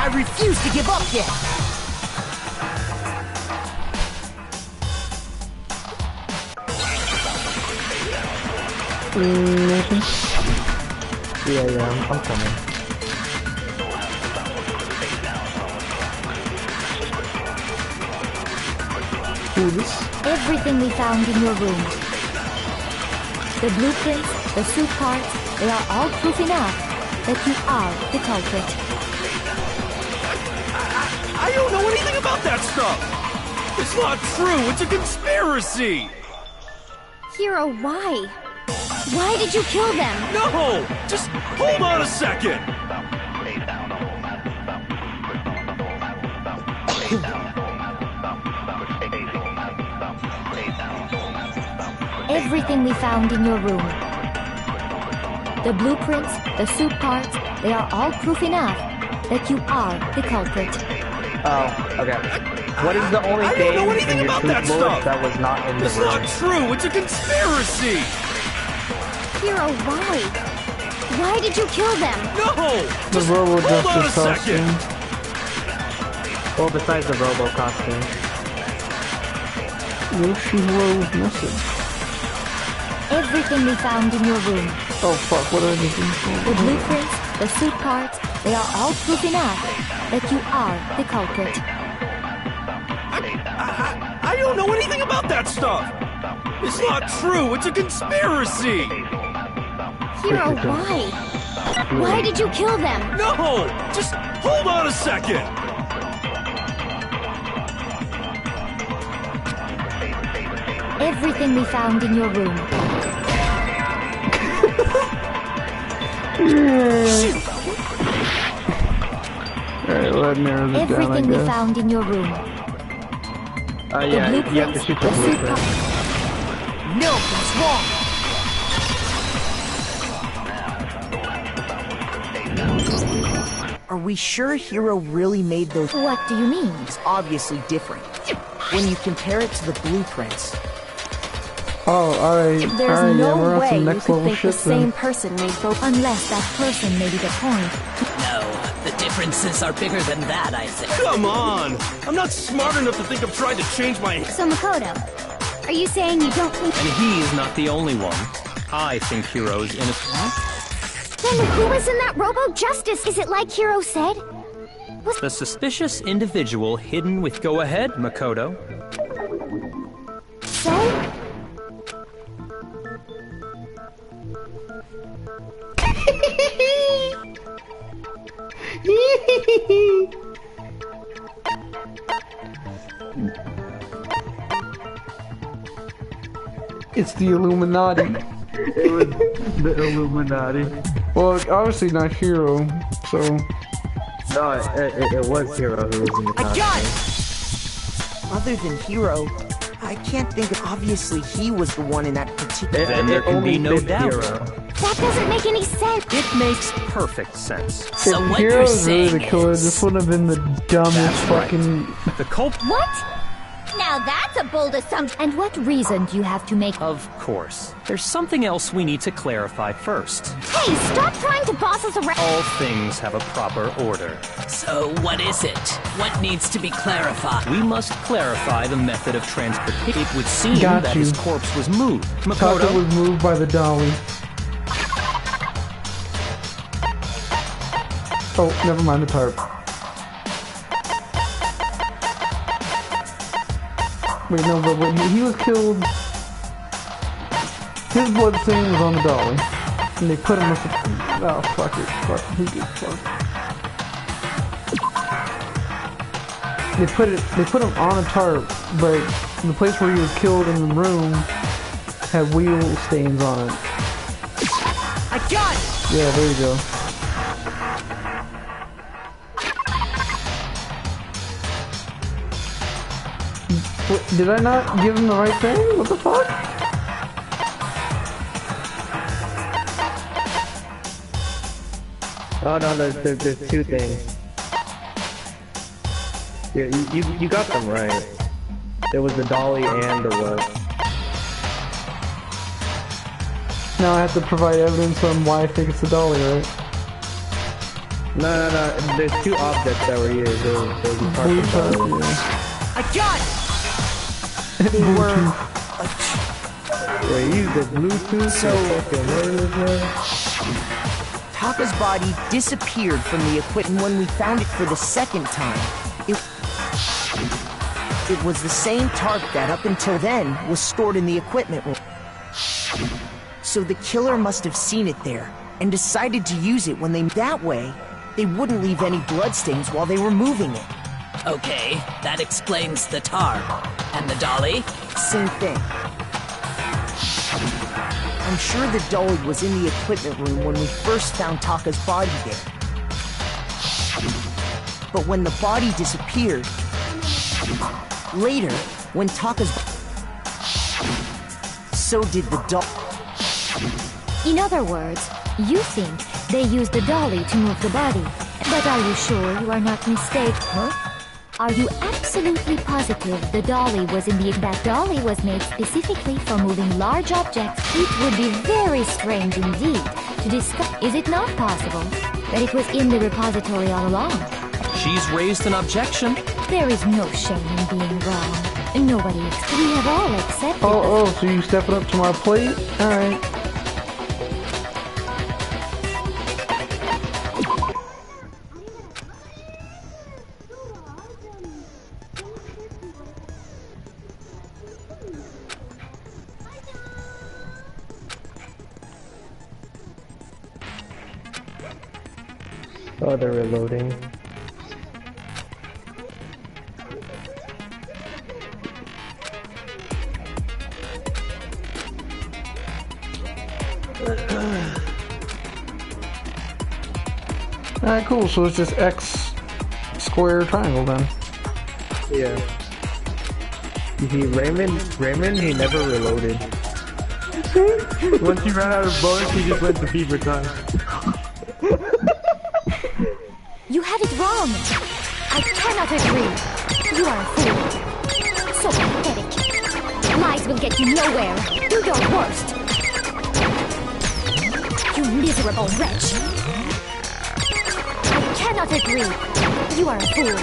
I refuse to give up yet! Nathan? Yeah, I'm coming. Who this? Everything we found in your room. The blueprints, the suit parts, they are all proof enough that you are the culprit. I don't know anything about that stuff! It's not true! It's a conspiracy! Hero, why? Why did you kill them? No! Just hold on a second! Everything we found in your room. The blueprints, the suit parts, they are all proof enough that you are the culprit. Oh, okay. What is the only thing I don't know anything in your about suit that board stuff! that was not in the It's room? not true! It's a conspiracy! Hero, why? Why did you kill them? No! The Just Robo hold on a Justice second! costume. Well, besides the Robo costume. What if she Rose missing? Everything we found in your room. Oh fuck, what are they doing? The blueprints, the suit parts, they are all proof enough that you are the culprit. I don't know anything about that stuff! It's not true! It's a conspiracy! Hero, why? Why did you kill them? No! Just hold on a second! Everything we found in your room. Alright, well that narrows it down, I Everything we guess. found in your room. Yeah, The you have to blueprints, shoot the the suit blueprint. parts. No, that's wrong! Are we sure Hero really made those? What do you mean? It's obviously different. When you compare it to the blueprints. Oh, alright. There's Alright, yeah, we're no on way some you next could level think the shit same then. person made both. Unless that person may be the point. No, the differences are bigger than that, I think. Come on! I'm not smart enough to think I'm trying to change my... So Makoto, are you saying you don't think... And he's not the only one. I think Hero's innocent. Then who was in that Robo Justice? Is it like Hero said? The suspicious individual hidden with Go Ahead, Makoto. So? It's the Illuminati. It was the Illuminati. Well, obviously not Hero, so... No, it was Hero who was in the I costume. got it! Other than Hero, I can't think of. Obviously, he was the one in that particular. Then there can only be no fit doubt. Hero. That doesn't make any sense. It makes perfect sense. So if what Hero you're was really saying the killer, is... this would have been the dumbest That's right. fucking... The culprit, What? Now that's a bold assumption. And what reason do you have to make... of course. There's something else we need to clarify first. Hey, stop trying to boss us around. All things have a proper order. So what is it? What needs to be clarified? We must clarify the method of transportation. It would seem Got that you. his corpse was moved. Thought it Makoto, was moved by the dolly. Oh, never mind the tarp. Wait, no, but when he was killed, his blood stain was on the dolly. And they put him with the... Oh, fuck it. Fuck, who gives a fuck? They put him on a tarp, but the place where he was killed in the room had wheel stains on it. I got it! Yeah, there you go. What, did I not give him the right thing? What the fuck? Oh no, there's two things. Yeah, you got them right. There was the dolly and the rope. Now I have to provide evidence on why I think it's the dolly, right? No. There's two objects that were used. There was a Blue target tub, dolly. I got it! They were... Wait, you used the Bluetooth? So- fucking wireless man? Taka's body disappeared from the equipment when we found it for the second time. It was the same tarp that up until then was stored in the equipment room. So the killer must have seen it there and decided to use it when they... That way, they wouldn't leave any bloodstains while they were moving it. Okay, that explains the tarp. And the dolly? Same thing. I'm sure the dolly was in the equipment room when we first found Taka's body there. But when the body disappeared, later, when Taka's... So did the dolly. In other words, you think they used the dolly to move the body. But are you sure you are not mistaken, huh? Are you absolutely positive the dolly was in the... That dolly was made specifically for moving large objects? It would be very strange indeed to discuss... Is it not possible that it was in the repository all along? She's raised an objection. There is no shame in being wrong. Nobody... We have all accepted... Oh, so you stepping up to my plate? Alright. Oh, they're reloading. Alright, cool. So it's just X square triangle then. Yeah. Raymond, he never reloaded. Once he ran out of bullets, he just went to fever time. You had it wrong. I cannot agree. You are a fool. So pathetic. Lies will get you nowhere. Do your worst. You miserable wretch. I cannot agree. You are a fool.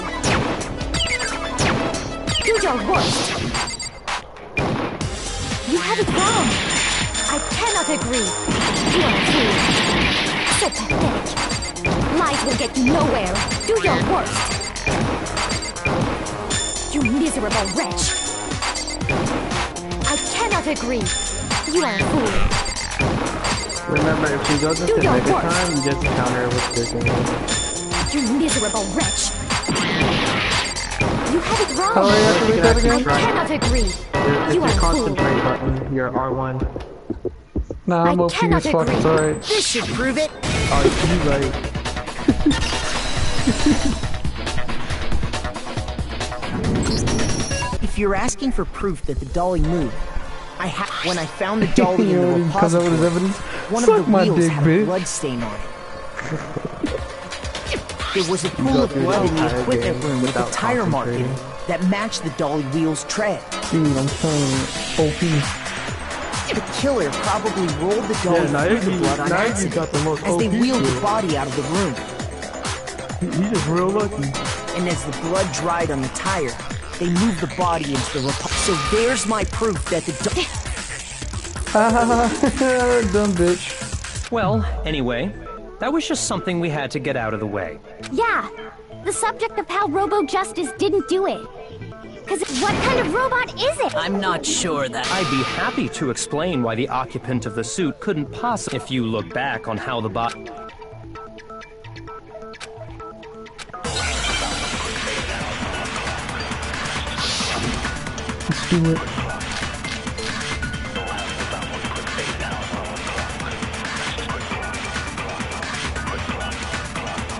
Do your worst. You had it wrong. I cannot agree. You are a fool. So pathetic. Lies will get you nowhere. Do your worst. You miserable wretch. I cannot agree. You are a fool. Remember, if she goes into Do your mega worst. time, you just counter her with this thing. You miserable wretch. You had it wrong. How are you have to make that I again? cannot agree. It's You your are a fool. concentrate button, your R1. Nah, I'm I OP cannot as fuck. agree. It's alright. This should prove it. Oh, you right. If you're asking for proof that the dolly moved, when I found the dolly in the Yeah, because that was repository, evidence. one Suck of the my wheels dick, had a bitch. blood stain on it. There was a pool of blood in the equipment room with a tire mark in it that matched the dolly wheel's tread. Dude, I'm telling you, OP. The killer probably rolled the dolly through the blood on accident got the most as they OP wheeled the tool. body out of the room. He's just real lucky. And as the blood dried on the tire, they moved the body into the So there's my proof that the Dumb bitch. Well, anyway, that was just something we had to get out of the way. Yeah, the subject of how Robo Justice didn't do it. Cause what kind of robot is it? I'm not sure that... I'd be happy to explain why the occupant of the suit couldn't possibly... If you look back on how the bot... Let's do it.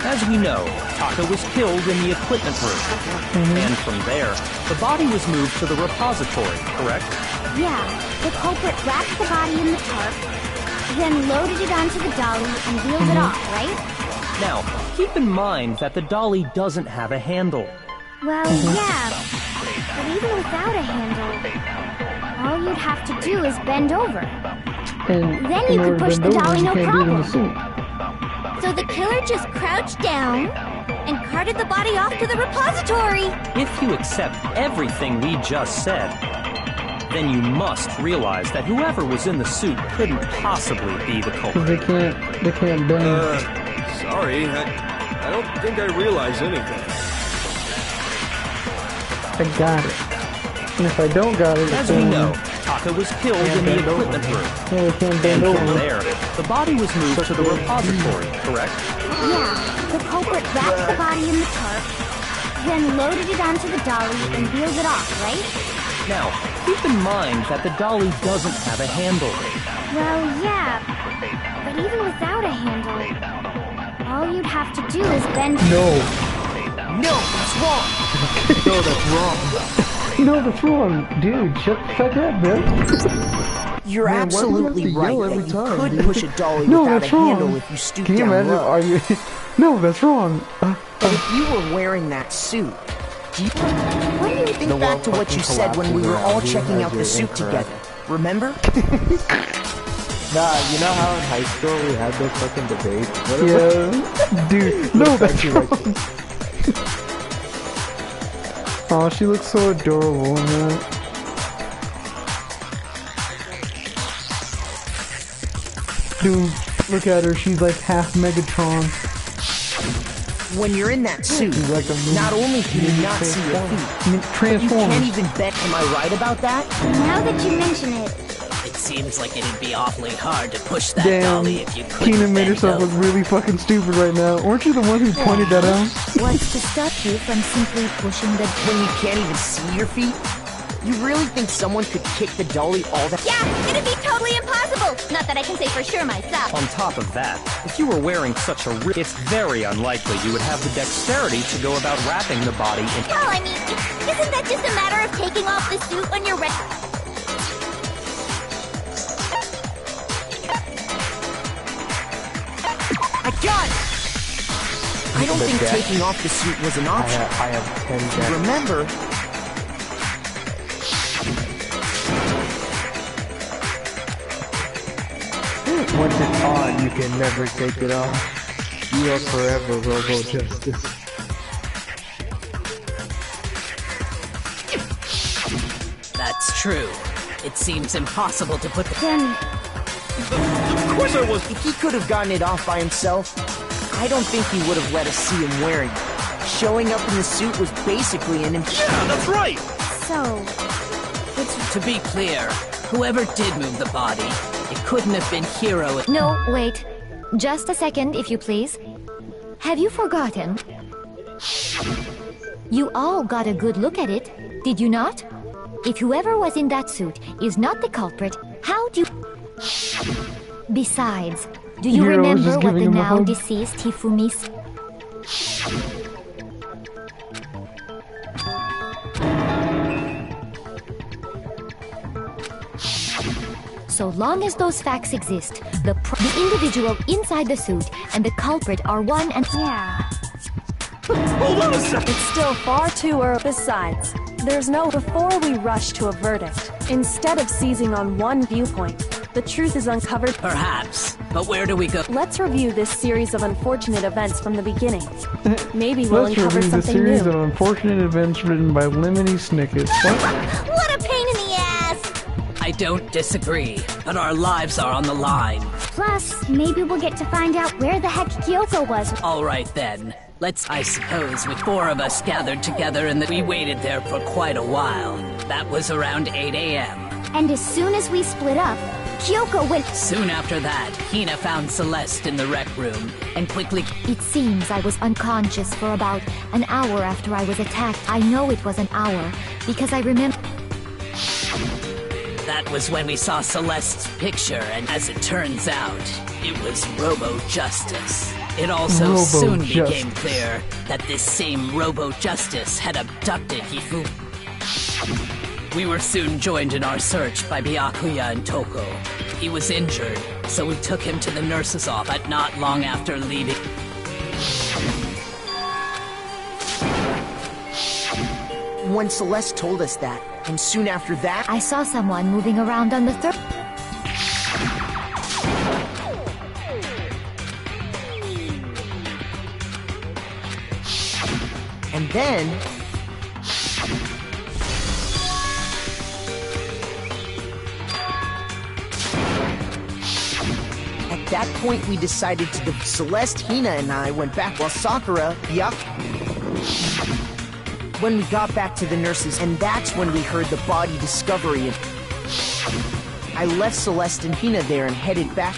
As we know, Taka was killed in the equipment room. And from there, the body was moved to the repository, correct? Yeah, the culprit wrapped the body in the tarp, then loaded it onto the dolly and wheeled it off, right? Now, keep in mind that the dolly doesn't have a handle. Well, yeah, but even without a handle, all you'd have to do is bend over. And Then in you could order to push bend the over, dolly, you no can't do it in the problem. suit. So the killer just crouched down and carted the body off to the repository. If you accept everything we just said, then you must realize that whoever was in the suit couldn't possibly be the culprit. They can't bend. Sorry, I don't think I realize anything. I got it. And if I don't got it, As we know, Taka was killed in the equipment room. Yeah, we can't And bend from over. there, the body was moved to the repository, correct? Yeah, the culprit wrapped the body in the tarp, then loaded it onto the dolly and wheeled it off, right? Now, keep in mind that the dolly doesn't have a handle. Well, yeah, but even without a handle, all you'd have to do is bend... No, that's wrong. no, that's wrong. Dude, shut the fuck up, man. You're Man, why do you absolutely have to right yell that every you time, could dude? push a dolly No, without a that's wrong. handle if you stoop Can you down imagine? low. Are you? No, that's wrong. But if you were wearing that suit, do you think The back world to what you fucking said when we were all collapses around checking you out the as suit you're incorrect. together? Remember? Nah, you know how in high school we had those fucking debates? What Yeah, dude. No, that's you like wrong. Oh, she looks so adorable in that. Dude, look at her. She's like half Megatron. When you're in that suit, Like a mini- not only can you not see your feet, you Transformers. can't even bend. Am I right about that? Now that you mention it, It seems like it'd be awfully hard to push that Damn, dolly if you couldn't Tina made bend herself look over. really fucking stupid right now. Weren't you the one who pointed that out? What's to stop you from simply pushing the... When you can't even see your feet? You really think someone could kick the dolly all that? yeah, it'd be totally impossible. Not that I can say for sure myself. On top of that, if you were wearing such a it's very unlikely you would have the dexterity to go about wrapping the body in... Well, I mean, isn't that just a matter of taking off the suit when you're ready? I got it! I don't think taking off the suit was an option. I have 10 decks. Remember, Once it's on, you can never take it off. You are forever Robo Justice. That's true. It seems impossible to put the... Then, Of course I was. if he could have gotten it off by himself, I don't think he would have let us see him wearing it. Showing up in the suit was basically an Yeah, that's right. so, To be clear, whoever did move the body, it couldn't have been Hero. No, wait. Just a second, if you please. Have you forgotten? You all got a good look at it, did you not? If whoever was in that suit is not the culprit, how do you... Besides, do you Hero was remember just what giving the him a now hug. deceased Hifumi... So long as those facts exist, the individual inside the suit and the culprit are one and... yeah. Hold on a second. It's still far too early. Besides, there's no... Before we rush to a verdict, instead of seizing on one viewpoint, the truth is uncovered. Perhaps. But where do we go? Let's review this series of unfortunate events from the beginning. Maybe we'll Let's uncover review the something series new. of unfortunate events written by Lemony Snicket. What? What a pain in the ass! I don't disagree, but our lives are on the line. Plus, maybe we'll get to find out where the heck Kyoko was. All right then. I suppose, with 4 of us gathered together and we waited there for quite a while. That was around 8 a.m. And as soon as we split up, Kyoko went... Soon after that, Hina found Celeste in the rec room and quickly... It seems I was unconscious for about an hour after I was attacked. I know it was an hour, because I remember... That was when we saw Celeste's picture, and as it turns out, it was Robo Justice. It also Robo soon Justice. became clear that this same Robo Justice had abducted Hifu. We were soon joined in our search by Byakuya and Toko. He was injured, so we took him to the nurse's office, but not long after leaving. when Celeste told us that, and soon after that, I saw someone moving around on the third... And then... At that point, we decided to... Celeste, Hina, and I went back while Sakura, when we got back to the nurses, and that's when we heard the body discovery. And I left Celeste and Hina there and headed back.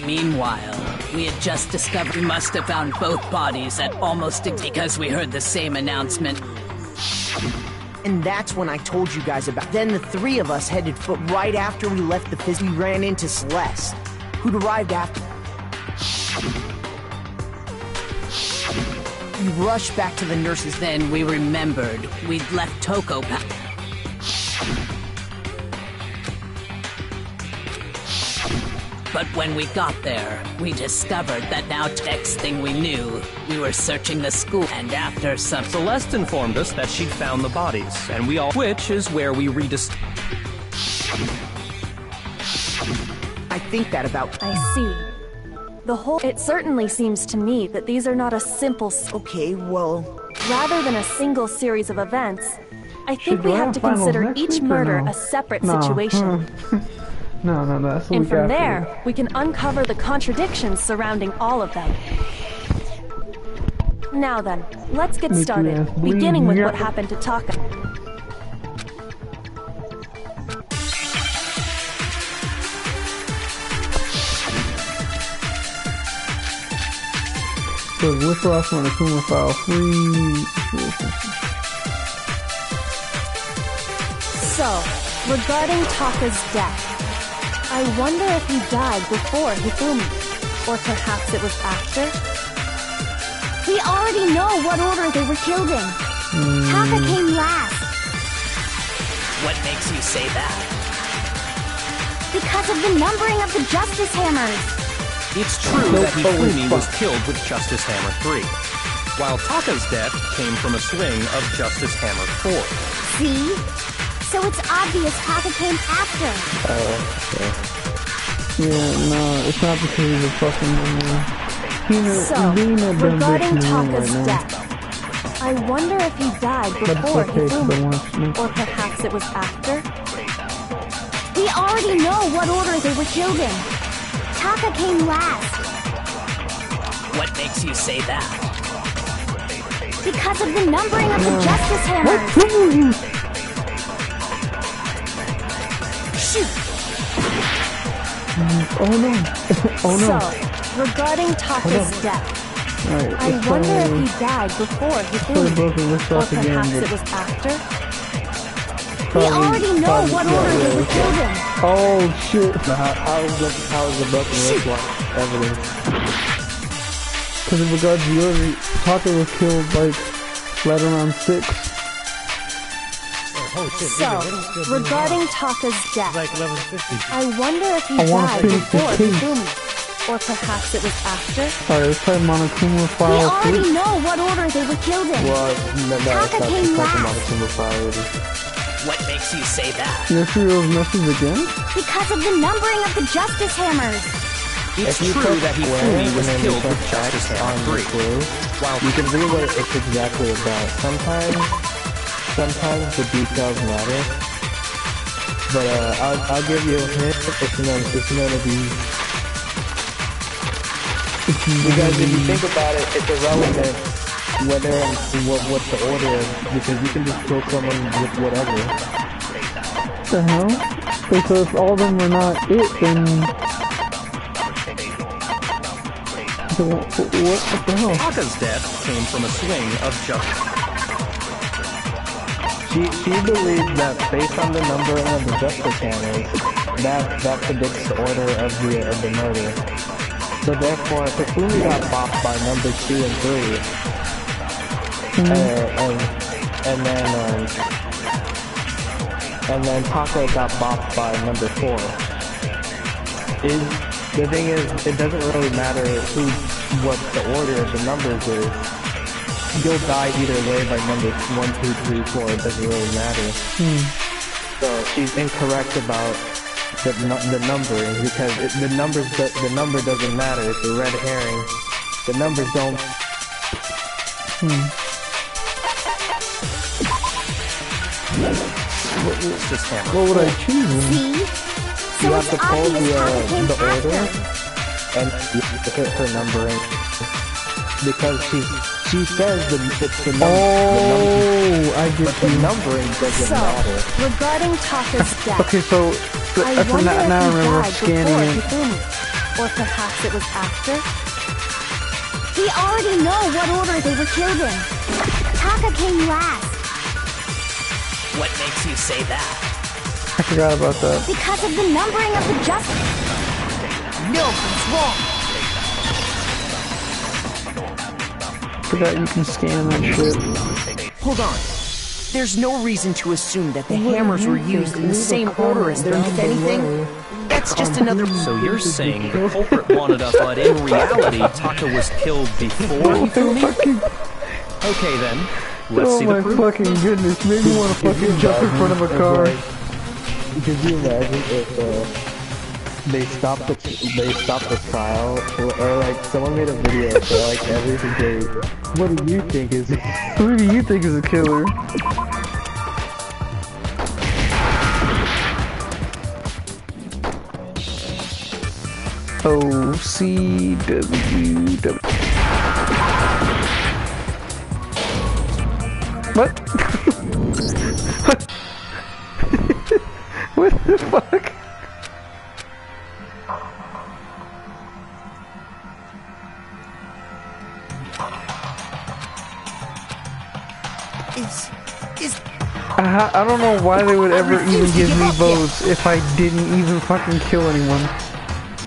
Meanwhile, we had just discovered we must have found both bodies at almost because we heard the same announcement. And that's when I told you guys about. Then the three of us headed foot right after we left the we ran into Celeste, who'd arrived after. We rushed back to the nurses. Then we remembered we'd left Toko back. But when we got there, we discovered that now next thing we knew, we were searching the school, and after some... Celeste informed us that she'd found the bodies, and we all... Which is where we I think that about... I see. It certainly seems to me that these are not a simple... Okay, well... Rather than a single series of events, I think we have to consider each murder a separate situation. No, that's and from there, we can uncover the contradictions surrounding all of them. Now then, let's get started, beginning with what happened to Taka. So, with loss on the Kuma file, So, regarding Taka's death, I wonder if he died before Hifumi, or perhaps it was after? We already know what order they were killed in. Taka came last. What makes you say that? Because of the numbering of the Justice Hammers. It's true that Hifumi was killed with Justice Hammer 3, while Taka's death came from a swing of Justice Hammer 4. See? So it's obvious Taka came after. Okay. Yeah, no, it's not because he's a fucking So, regarding Taka's death, I wonder if he died before Hifumi, or perhaps it was after? We already know what order they were killed in. Taka came last. What makes you say that? Because of the numbering of the Justice Hammers. Oh no! Oh no! So, regarding Taka's death, I wonder if he died before Hifumi, or perhaps it was after? We already know what order they were killed in. Oh shit! How is the broken wrist like evidence? Because in regards to yours, Taka was killed like right around 6. So, regarding Taka's death, Like 11:50. I wonder if he died before Hifumi, or perhaps it was after? Alright, let's try Monokuma We file 3. already know what order they were killed in. Well, no, Taka came last. What makes you say that? You see those messages again? Because of the numbering of the Justice Hammers. It's true that Hifumi was killed with Justice Hammer 3, while You can read what it's exactly about. Sometimes the details matter, but I'll give you a hint. It's none of these. Because if you think about it, it's irrelevant whether what the order is, because you can just kill someone with whatever. What the hell? Okay, so if all of them are not it, then... What the hell? Taka's death came from a swing of justice. She believes that based on the numbering of the Justice Hammers, that predicts the order of the murder. So therefore, Hifumi got bopped by number 2 and 3, and then Taka got bopped by number 4. The thing is, it doesn't really matter what the order of the numbers is. You'll die either way by numbers 1, 2, 3, 4. It doesn't really matter. So she's incorrect about the numbering, because the number doesn't matter. It's a red herring. The numbers don't. Just hammer. What would I choose? See? So You have it's to pull obvious Taka came the order, after. and you have to hit her numbering. Because she says it's the number. Oh, I get The you. numbering doesn't So, matter. regarding Taka's death, Okay, so I wonder if now I he remember died scanning before it. Hifumi. Or perhaps it was after? We already know what order they were killed in. Taka came last What makes you say that? I forgot about that. because of the numbering of the justice. Milton's wrong. Forgot you can scan that shit. Hold on. There's no reason to assume that the hammers were used in the same order as them, if anything. That's just another... So you're saying the culprit wanted us, but in reality, Taka was killed before Hifumi? Okay then, let's Oh see my the proof. fucking goodness, made me want to fucking jump in front of a car. Could you imagine if they stopped the trial, or like someone made a video for like every debate? What do you think is? Who do you think is a killer? OCWW. What? What the fuck? I don't know why they would ever even give me votes if I didn't even fucking kill anyone.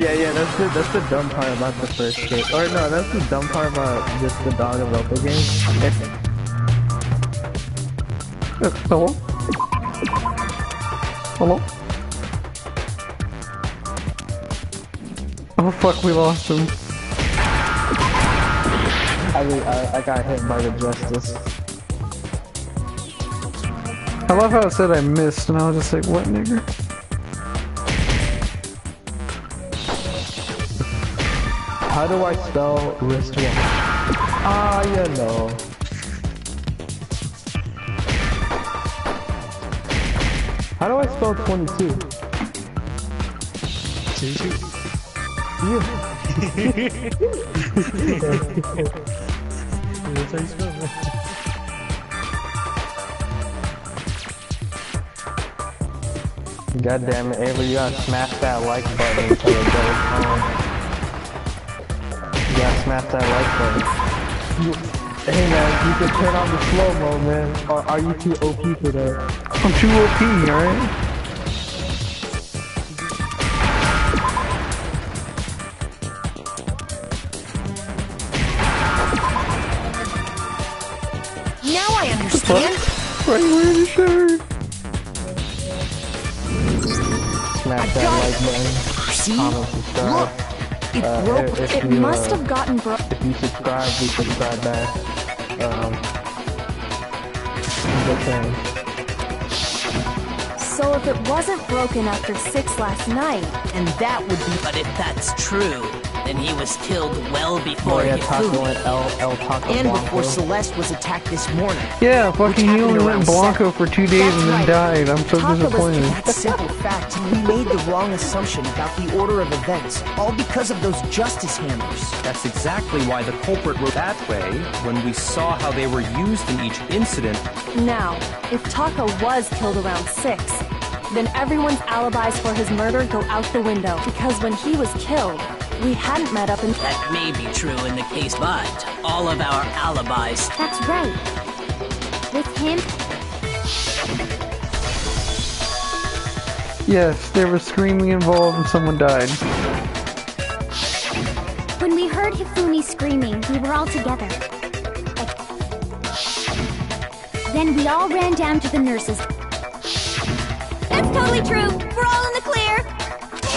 Yeah, that's the dumb part about the first game. Or no, that's the dumb part about just the Danganronpa game. Hello? Hello? Oh fuck, we lost him. I got hit by the justice. I love how it said I missed, and I was just like, what, nigger? How do I spell wristwatch? Ah, you know. How do I spell 22? 22? Yeah. That's how you spell it. God damn it, Avery, you gotta smash that like button until it goes home. You gotta smash that like button. Hey man, you can turn on the slow-mo, man. Or are you too OP for that? I'm too OP, alright? Now I understand. Why are you wearing a shirt? Smash that like button. See? Comment, subscribe. Look! It broke. If It you, must have gotten broke. If you subscribe, we subscribe back. Just saying. So if it wasn't broken after 6 last night, And that would be... But if that's true, then he was killed well before Moria Taco Hifumi. and El Taco And Blanco. before Celeste was attacked this morning. Yeah, fucking he happened only went around Blanco 7. for 2 days and then That's died. I'm so Taka was- disappointed. That simple fact, we made the wrong assumption about the order of events, all because of those justice hammers. That's exactly why the culprit wrote that way when we saw how they were used in each incident. now, if Taka was killed around 6, then everyone's alibis for his murder go out the window. Because when he was killed, we hadn't met up in... That may be true in the case, but all of our alibis. That's right. With him, Yes, there was screaming involved and someone died. when we heard Hifumi screaming, we were all together. Then we all ran down to the nurses. That's totally true. We're all in the clear.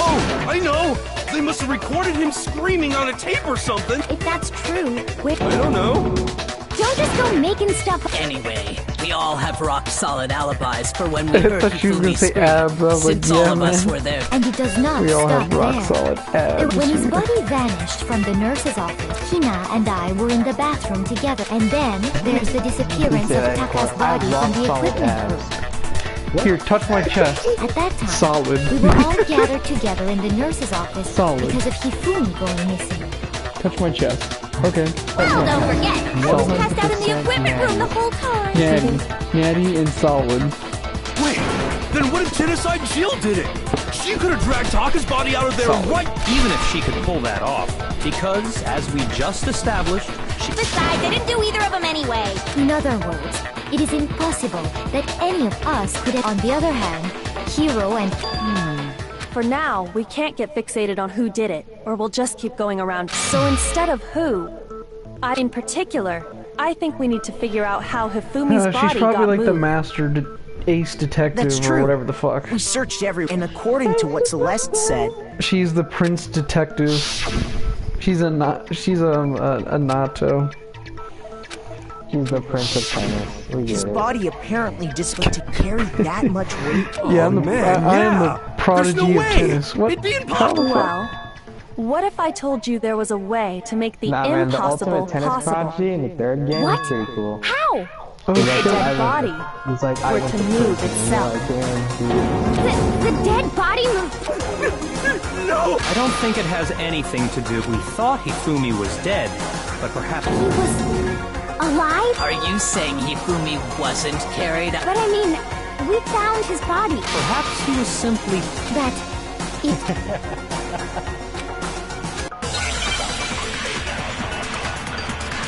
Oh, I know! They must have recorded him screaming on a tape or something! If that's true, I don't know. don't just go making stuff. Anyway, We all have rock-solid alibis for when we I heard thought she was gonna Hifumi say scream, abs. I was like, since all yeah, of us man. were there. And it does not We all stop have rock there. solid abs. When his body vanished from the nurse's office, Hina and I were in the bathroom together. And then there's the disappearance of Taka's body from the equipment room. Here, touch my chest. At that time, Solid. we were all gathered together in the nurse's office Solid. because of Hifumi going missing. Touch my chest. Okay. Well, don't forget, I was Solid. passed out in the equipment room the whole time. Natty and solid. Wait, then what if Genocide Jill did it? She could have dragged Taka's body out of there right... Even if she could pull that off. Because, as we just established, she... Besides, I didn't do either of them anyway. In other words, it is impossible that any of us could have. On the other hand, Hiro and... For now, we can't get fixated on who did it, or we'll just keep going around. So instead of who, in particular, I think we need to figure out how Hifumi's body She's probably got like the moved. master ace detective That's or true. whatever the fuck. We searched everywhere, and according to what Celeste said, She's the prince detective. She's a Nato. She's the Prince of Tennis. We his get it. body apparently just to carry that much weight. Yeah, I'm the, man, I am yeah. the prodigy There's no of way. tennis. What? It'd be How the impossible. fuck? Well, what if I told you there was a way to make the Nah, man, the impossible ultimate tennis possible? prodigy in the third game What? is pretty cool. How? Oh, The shit. dead body He's like, I were went to to move prison, itself. The dead body moved. No! I don't think it has anything to do. We thought Hifumi was dead, but perhaps... He was alive? Are you saying Hifumi wasn't carried out? But I mean, we found his body. Perhaps he was simply... That it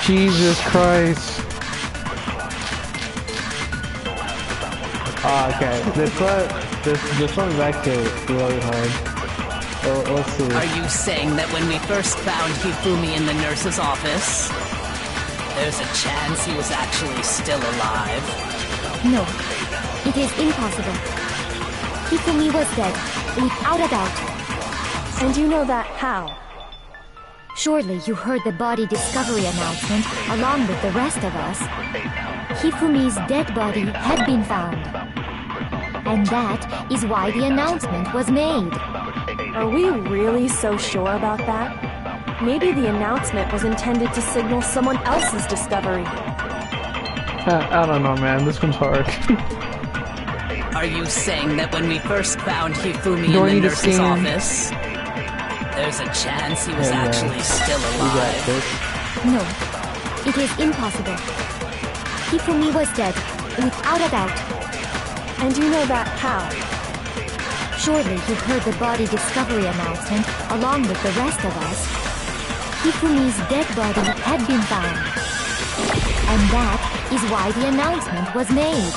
Jesus Christ. Okay, this one's actually really hard. Let's see. Are you saying that when we first found Hifumi in the nurse's office, there's a chance he was actually still alive? No, it is impossible. Hifumi was dead, without a doubt. And you know that how? Surely you heard the body discovery announcement along with the rest of us. Hifumi's dead body had been found. And that is why the announcement was made. Are we really so sure about that? Maybe the announcement was intended to signal someone else's discovery. I don't know, man. This one's hard. Are you saying that when we first found Hifumi Do I in need the a nurse's scan? office, there's a chance he was Yeah, actually still You got alive? this. No, it is impossible. Hifumi was dead, without a doubt. And you know that how? Surely you heard the body discovery announcement along with the rest of us. Hifumi's dead body had been found. And that is why the announcement was made.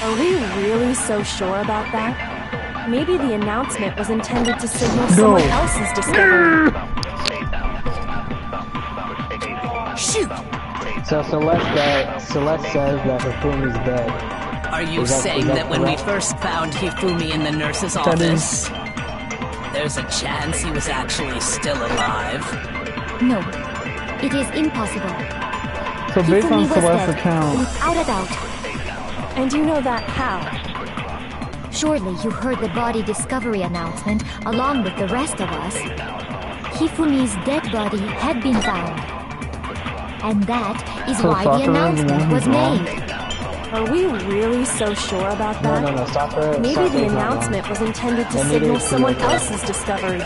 Are we really so sure about that? Maybe the announcement was intended to signal someone else's discovery. Shoot! So Celeste says that Hifumi's dead. Are you Is that saying that when we correct? first found Hifumi in the nurse's office, there's a chance he was actually still alive? No, it is impossible. So based on Hifumi was Celeste's dead, account, without a doubt. And you know that how? Surely you heard the body discovery announcement along with the rest of us. Hifumi's dead body had been found. And that is So why Sakura the is the announcement one was who's wrong? made. Are we really so sure about that? No, Sakura. Maybe Sakura's the not announcement wrong. was intended to And signal neither is someone Kyoko. else's discovery.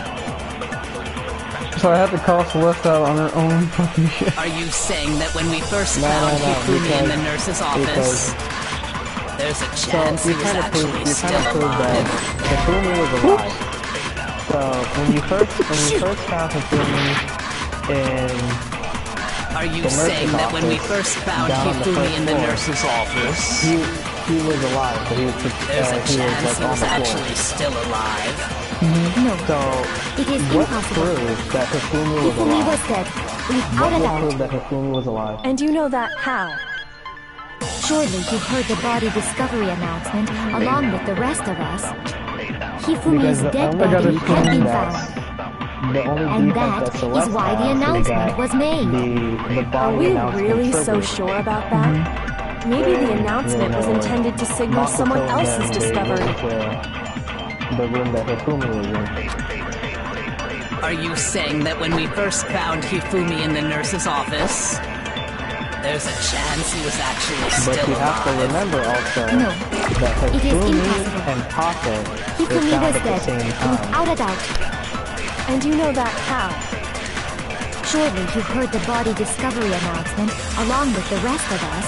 so I had to call Celeste out on her own fucking shit. Are you saying that when we first No, found no, Hifumi in the because- nurse's office, there's a chance he you was kind of actually proved still that alive? Hifumi was alive. So when you first found Hifumi in Are you the nurse's saying that when we office, first found down on the Hifumi first in the floor, nurse's office, he was alive, but he was there's a chance like he on was the floor. actually still alive? No, So it is what impossible. proves that Hifumi was Hifumi alive? was dead, without What a will doubt. prove that Hifumi was alive? And you know that how? Surely you heard the body discovery announcement along with the rest of us. Hifumi's the dead only body defense had been that's- found. The only And defense that that Celeste is why the has announcement that was made. The Are body we announcement really so triggered. sure about that? Maybe the announcement was intended to signal someone Makoto else's and they discovery. went to the room that Hifumi was in. Are you saying that when we first found Hifumi in the nurse's office, there's a chance he was actually But still you have to alive? remember also No, that it is Hifumi impossible. and Taka were Hifumi found was at the dead, same time. without a doubt. And you know that how? Surely you heard the body discovery announcement along with the rest of us.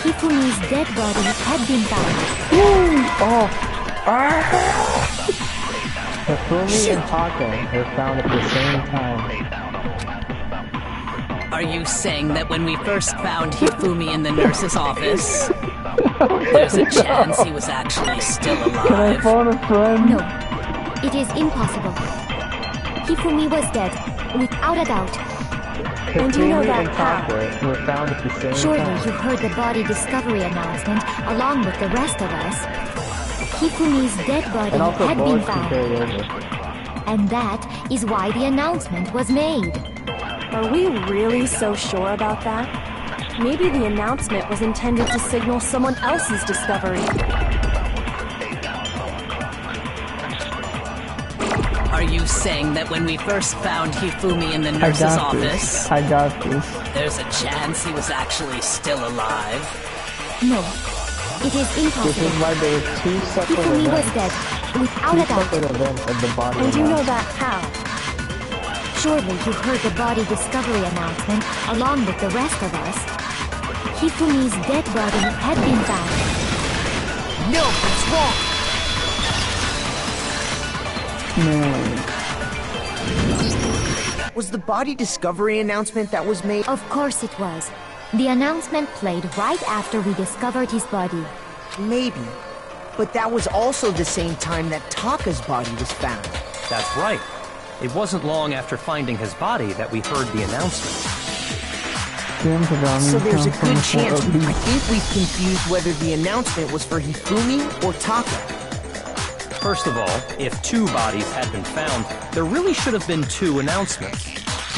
Hifumi's dead body had been found. Hifumi and Taka were found at the same time. Are you saying that when we first found Hifumi in the nurse's office, there's a chance he was actually still Can I alive? phone a friend? No, it is impossible. Hifumi was dead, without a doubt. And you know Hifumi that and how? Taka were found at the same Surely time. you heard the body discovery announcement along with the rest of us. Hifumi's dead body And also had been bullets can found, carry over. and that is why the announcement was made. Are we really so sure about that? Maybe the announcement was intended to signal someone else's discovery. Are you saying that when we first found Hifumi in the I nurse's got office, this. I got this. there's a chance he was actually still alive? No, it is This is impossible. why there were two separate Hifumi was events. dead, without Two a doubt. separate events of the body. And you know announcement. that how? Surely you heard the body discovery announcement along with the rest of us. Hifumi's dead body had been found. No, it's wrong. Man. Was the body discovery announcement that was made? Of course it was. The announcement played right after we discovered his body. Maybe. But that was also the same time that Taka's body was found. That's right. It wasn't long after finding his body that we heard the announcement. Damn, Kagami. So there's a sounds so good much more chance. upbeat. I think we've confused whether the announcement was for Hifumi or Taka. First of all, if two bodies had been found, there really should have been two announcements.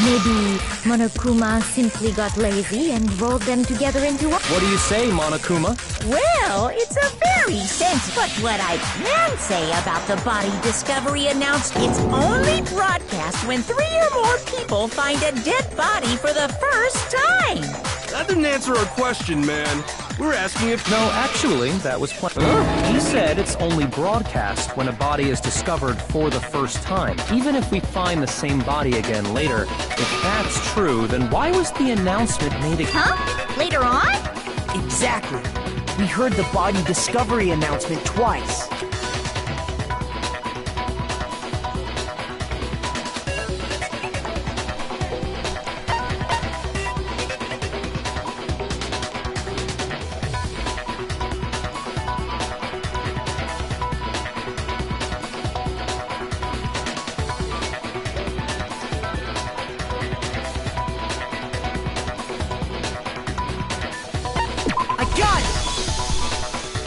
Maybe Monokuma simply got lazy and rolled them together into one. What do you say, Monokuma? Well, it's a very sense, but what I can say about the body discovery announcement, it's only broadcast when 3 or more people find a dead body for the first time. That didn't answer our question, man. We're asking if... No, actually, that was He said it's only broadcast when a body is discovered for the first time. Even if we find the same body again later, if that's true, then why was the announcement made again? Huh? Later on? Exactly. We heard the body discovery announcement twice.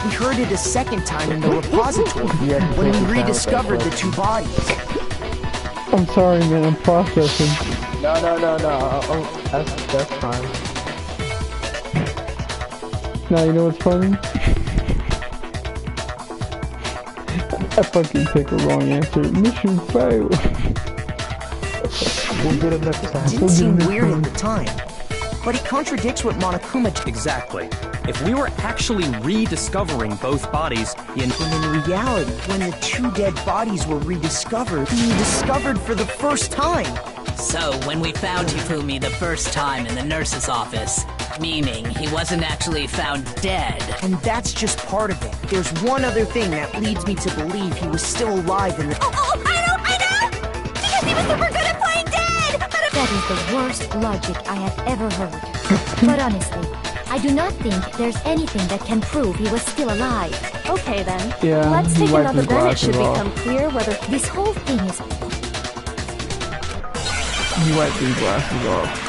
We heard it a second time in the repository when we rediscovered the two bodies. I'm sorry, man. I'm processing. No. Oh, that's fine. Now, you know what's funny? I fucking picked the wrong answer. Mission failed. We'll get him next time. Didn't seem weird at the time, but it contradicts what Monokuma... Exactly. If we were actually rediscovering both bodies, in reality, when the two dead bodies were rediscovered, being discovered for the first time. So, when we found Hifumi the first time in the nurse's office, meaning he wasn't actually found dead. And that's just part of it. There's one other thing that leads me to believe he was still alive in the... Oh, I know! Because he was super good at playing dead! That is the worst logic I have ever heard. But honestly, I do not think there's anything that can prove he was still alive. Okay then. Yeah, Let's he take wiped another his then. It glasses should off. become clear whether This whole thing is... He wiped his glasses off.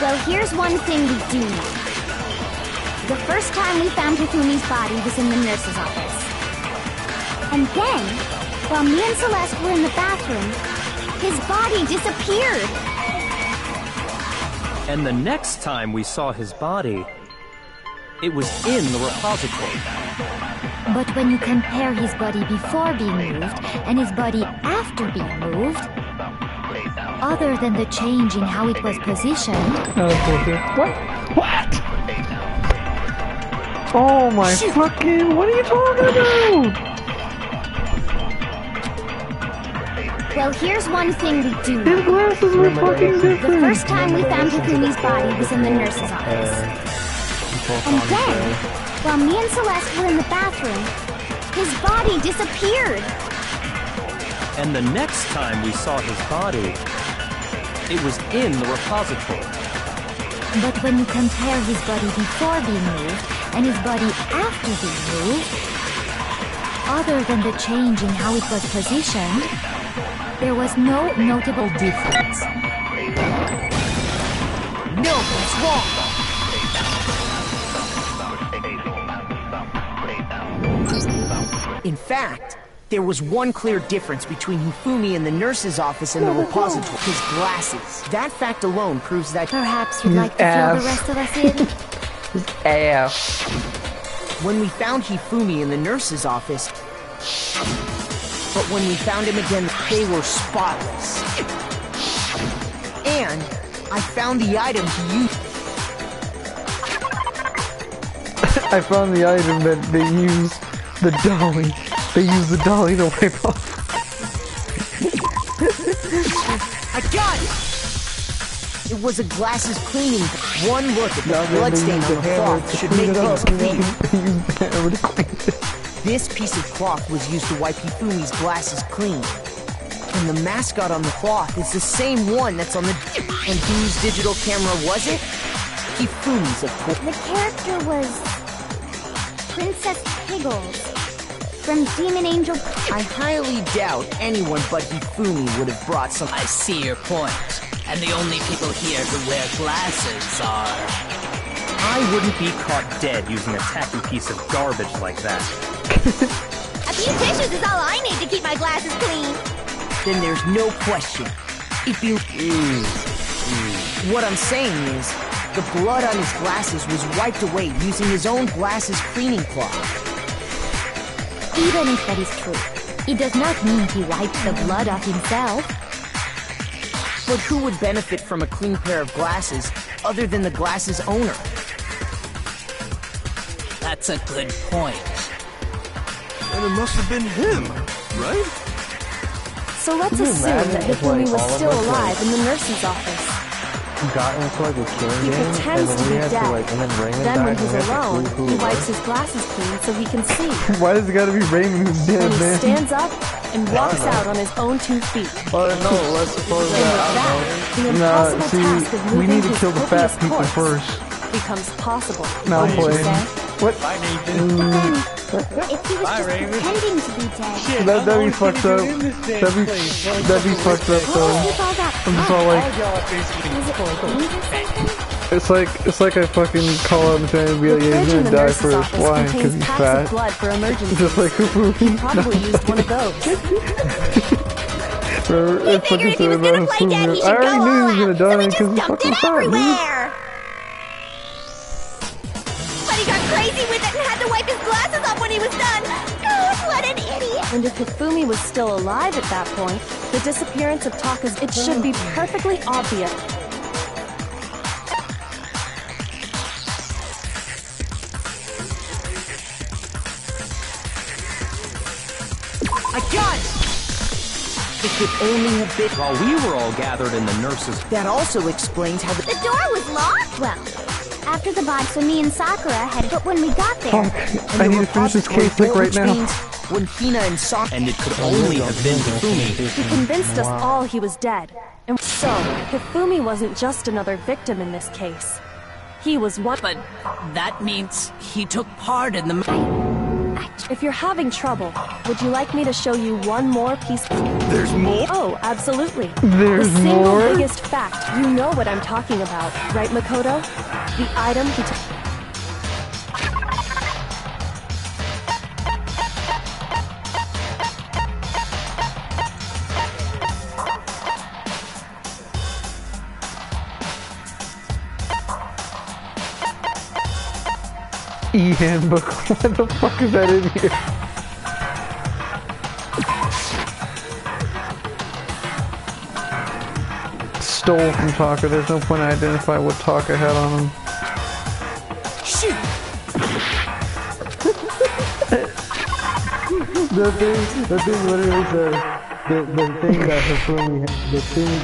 Well, here's one thing we do know. The first time we found Hifumi's body was in the nurse's office. And then, while me and Celeste were in the bathroom, his body disappeared. And the next time we saw his body, it was in the repository. But when you compare his body before being moved and his body after being moved, other than the change in how it was positioned... What? What? Oh my fucking... What are you talking about? Well, here's one thing we do His know. glasses were fucking different. The first time we found Hifumi's body was in the nurse's office. And then, while me and Celeste were in the bathroom, his body disappeared. And the next time we saw his body, it was in the repository. But when you compare his body before being moved and his body after being moved, other than the change in how it was positioned, there was no notable difference. No, what's wrong? In fact, there was one clear difference between Hifumi in the nurse's office and the repository. His glasses. That fact alone proves that... Perhaps you'd like to fill the rest of us in? His ass. When we found Hifumi in the nurse's office... But when we found him again, they were spotless. And I found the item he used. I found the item that they use the dolly. They use the dolly to wipe off. I got it! It was a glasses cleaning. One look at the bloodstain on the cloth should make things clear. This piece of cloth was used to wipe Hifumi's glasses clean. And the mascot on the cloth is the same one that's on the... And whose digital camera was it? Hifumi's, of course. The character was... Princess Piggles from Demon Angel. I highly doubt anyone but Hifumi would have brought some... I see your point. And the only people here who wear glasses are... I wouldn't be caught dead using a tacky piece of garbage like that. A few tissues is all I need to keep my glasses clean. Then there's no question. If you... What I'm saying is, the blood on his glasses was wiped away using his own glasses cleaning cloth. Even if that is true, it does not mean he wiped the blood off himself. But who would benefit from a clean pair of glasses other than the glasses owner? That's a good point. And it must have been him, right? So let's assume that Hifumi was still alive in the nurse's office. Got into like a killing He game, pretends and to then be we had dead. to like, and then Raymond Then died, when and he's we had to alone, prove who he it wipes was. his glasses clean so he can see. Why does it gotta be Raymond who's dead, And he man? stands up and walks out on his own 2 feet. Well, no, let's suppose And with that. that, the Nah, impossible see, task of we moving need to his kill the fat copious people corpse first. becomes possible. No, What did you playing. say? What? But then, if he was just pretending to be dead, That'd be fucked up. That'd be fucked up what though. was with all that I'm just blood? all like, Was it dangerous? it's like I fucking call out and trying to be like, The yeah, he's fridge in gonna the die nurse's first. office Why? Because contains he's packs of fat. blood for emergencies. Just like He probably used one of those. He figured if he was gonna play dead, he I should already go knew all he was out, gonna so die he because just he's dumped fucking it fat, dude. everywhere. But he got crazy with it and had to wipe his glasses off when he was done. God, what an idiot! And if Hifumi was still alive at that point, the disappearance of Taka's... It should be perfectly obvious. I got it! It could only have been... While we were all gathered in the nurse's... That also explains how the... The door was locked. Well, after the bot, so me and Sakura had. But when we got there, I need to finish this case like right now. When Hina and Sakura... And it could only have been Hifumi. He convinced us all he was dead. And so, Hifumi wasn't just another victim in this case. He was one... But that means he took part in the... If you're having trouble, would you like me to show you one more piece? There's more? Oh, absolutely. There's the single more? biggest fact. You know what I'm talking about, right, Makoto? The item he took... E-handbook. What the fuck is that in here? Stole from Taka. There's no point to identify what Taka had on him. Shoot! The thing literally says the thing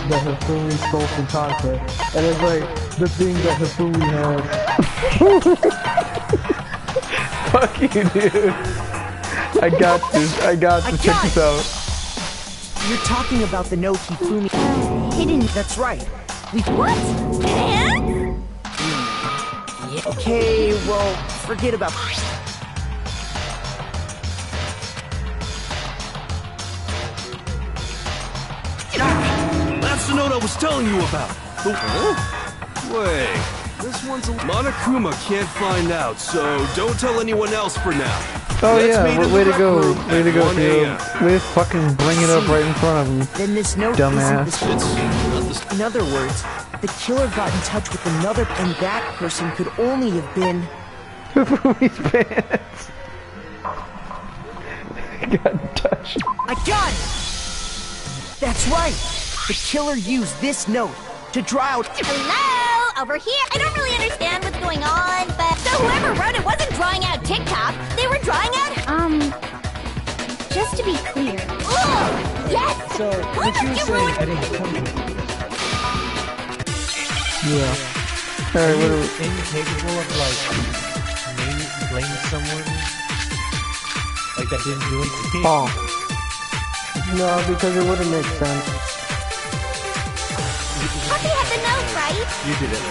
that Hifumi stole from Taka, and it's like the thing that Hifumi has. Fuck you, dude. I got this. Check this out. You're talking about the note Hifumi... Hidden. That's right. What? And? Okay, well, forget about... That's the note I was telling you about. Wait, this one's a... Monokuma can't find out, so don't tell anyone else for now. Oh Let's yeah, meet in way the to go, rec room way to at go, 1 Theo. a.m. Way to fucking bring it up right in front of him. Then this note Dumbass. isn't the... In other words, the killer got in touch with another, and that person could only have been... Hifumi's pants. Got in touch. I got it! That's right! The killer used this note to draw out... Hello? Over here? I don't really understand what's going on, but... So whoever wrote it wasn't drawing out TikTok. They were drawing out... Just to be clear. Oh! Yes! So, what you were saying, I didn't come to. Yeah. Alright, what are we... Incapable of, like, blaming someone? Like, that didn't do anything? Oh. No, because it wouldn't make sense. Puppy had the note, right? You did it.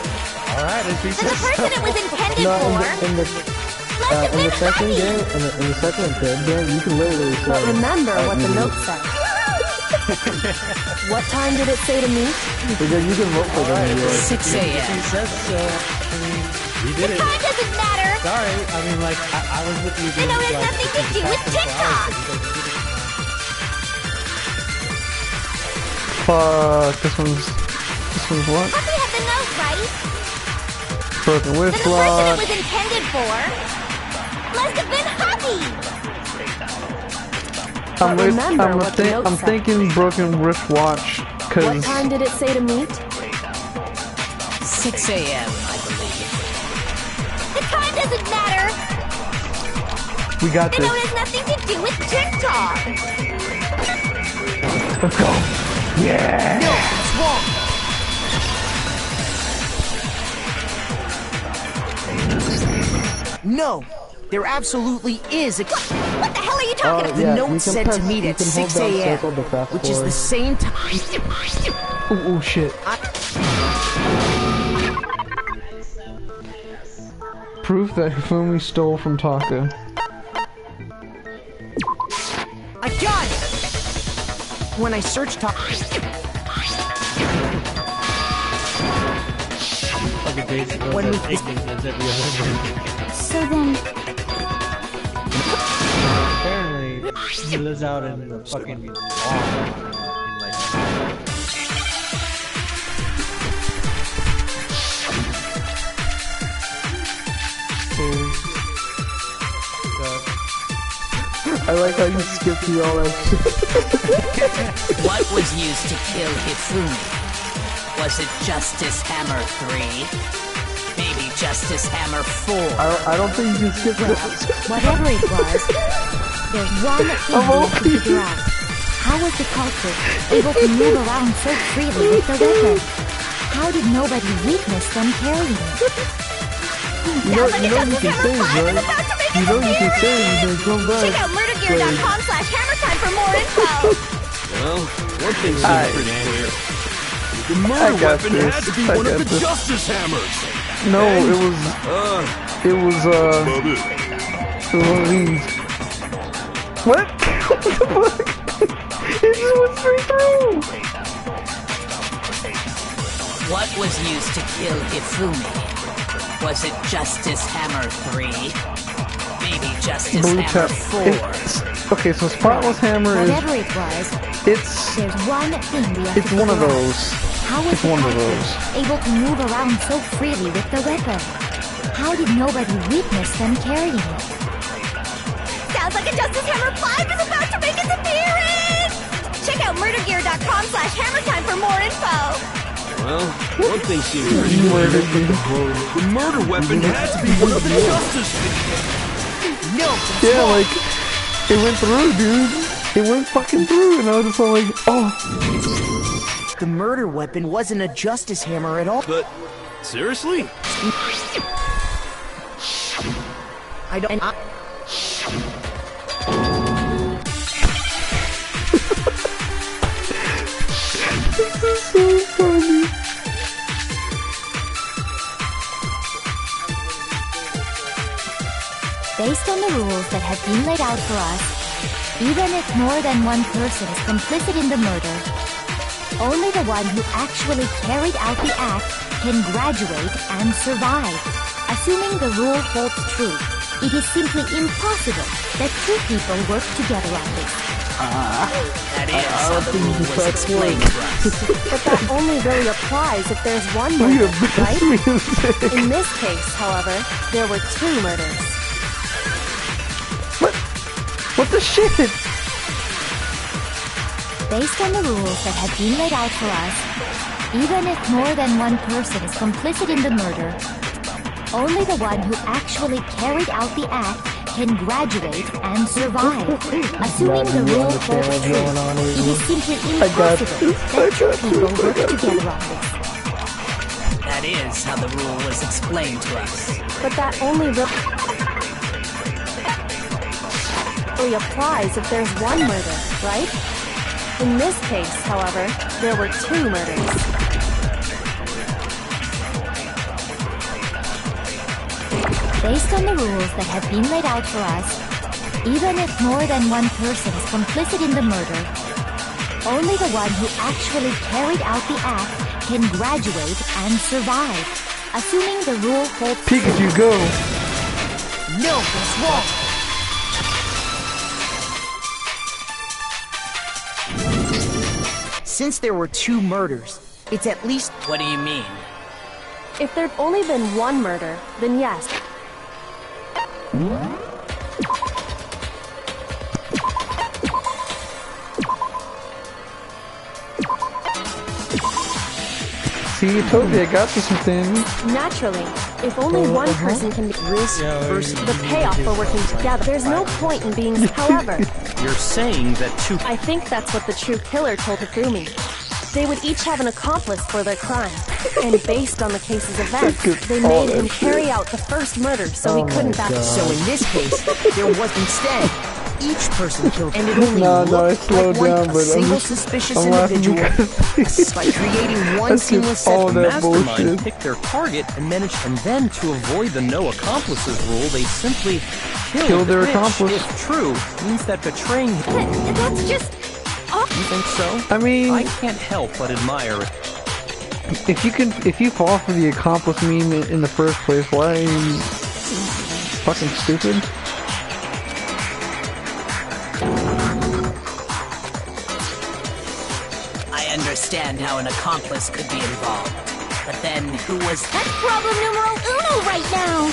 Alright, if he And the person it was intended for... in the second game, in the second and third game, you can literally say... But remember what the note said. What time did it say to meet? Because you can vote for them. 6 a.m. He says so. I mean, we did it. Time doesn't matter. Sorry, I mean, like, I was with you. The note has nothing to do with TikTok. Fuck, this one's what? Puppy had the note, right? Broken Then wish the person block. it was intended for must have been Hoppy. I'm thinking broken wristwatch, What cause time did it say to meet? 6 a.m., I believe. The time doesn't matter. we got The this. note has nothing to do with TikTok. Let's go. Yeah. No, it's wrong! No, there absolutely is a... What the hell are you talking about? The note said to meet at 6 a.m., which is the same time... Oh shit. Proof that Hifumi stole from Taka. I got it! When I searched Taka... When we... So then... Apparently, he lives out in the fucking I like how you skipped through all that shit. What was used to kill Hifumi? Was it Justice Hammer 3? Maybe Justice Hammer 4? I don't think you skipped this. Whatever it was, there's one thing we have to figure out. How was the culprit able to move around so freely with the weapon? How did nobody witness them carrying it? You know you can save, right? You know you can save, you can come back. Check out murdergear.com/hammertime for more info. Well, one thing seems pretty clear. The murder weapon had to be one of the Justice Hammers. No, it was one of these. What? What the fuck? It just went straight through. What was used to kill Hifumi? Was it Justice Hammer 3? Maybe Justice Blue Hammer tap. 4? Okay, so Spotless Hammer is... Whatever it was, It's there's one thing we have to one of figure out. those. How was It's the one of culprit those. able to move around so freely with the weapon? how did nobody witness them carrying it? Sounds like a Justice Hammer 5 is about to make its appearance! Check out murdergear.com/hammertime for more info! Well, one thing seems pretty clear. The murder weapon had to be one of the Justice. No! Yeah, like, it went through, dude. It went fucking through, and I was just all like, oh. The murder weapon wasn't a Justice Hammer at all. But, seriously? I don't... This is so funny. Based on the rules that have been laid out for us, even if more than one person is complicit in the murder, only the one who actually carried out the act can graduate and survive. Assuming the rule holds true, it is simply impossible that two people work together on this. That is how the rule was explained to us. But that only really applies if there's one murder, right? In this case, however, there were two murders. What the shit? Based on the rules that have been laid out for us, even if more than one person is complicit in the murder, only the one who actually carried out the act can graduate and survive. Assuming the rule holds true, it is simply impossible that two people work together on this. That is how the rule was explained to us. But that only really applies if there's one murder, right? In this case, however, there were two murders. Based on the rules that have been laid out for us, even if more than one person is complicit in the murder, only the one who actually carried out the act can graduate and survive. Assuming the rule holds true. Pikachu, go! No, that's wrong! Since there were two murders, it's at least... What do you mean? If there'd only been one murder, then yes. See, I told you I got this within. Naturally, if only one person can be risk versus the payoff for working together, there's no point in being. However, You're saying that two... I think that's what the true killer told Hifumi. They would each have an accomplice for their crime, and based on the case's events, they made him carry out the first murder, so he couldn't back. So in this case, there was instead each person killed, and it only I looked slowed like down, a but single suspicious individual by creating one seamless all set. that Mastermind bullshit. picked their target and managed, and then to avoid the no accomplices rule, they simply killed their which, accomplice. if true, means that betraying... That's just... You think so? I mean, I can't help but admire it. if you fall for the accomplice meme in the first place, why are you fucking stupid? I understand how an accomplice could be involved. But then, who was... That's problem numero uno right now!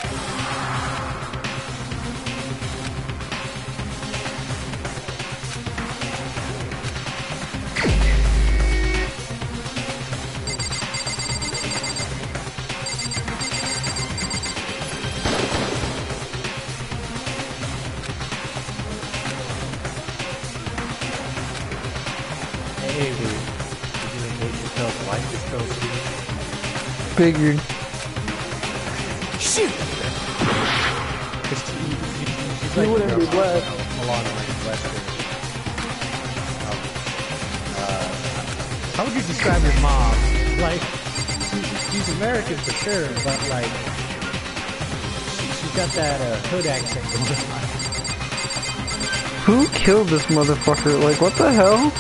Figured. Shoot! He wouldn't be blessed. Along with Lester. How would you describe your mom? Like, she's American for sure, but like, she's got that hood accent going on. Who killed this motherfucker? Like, what the hell?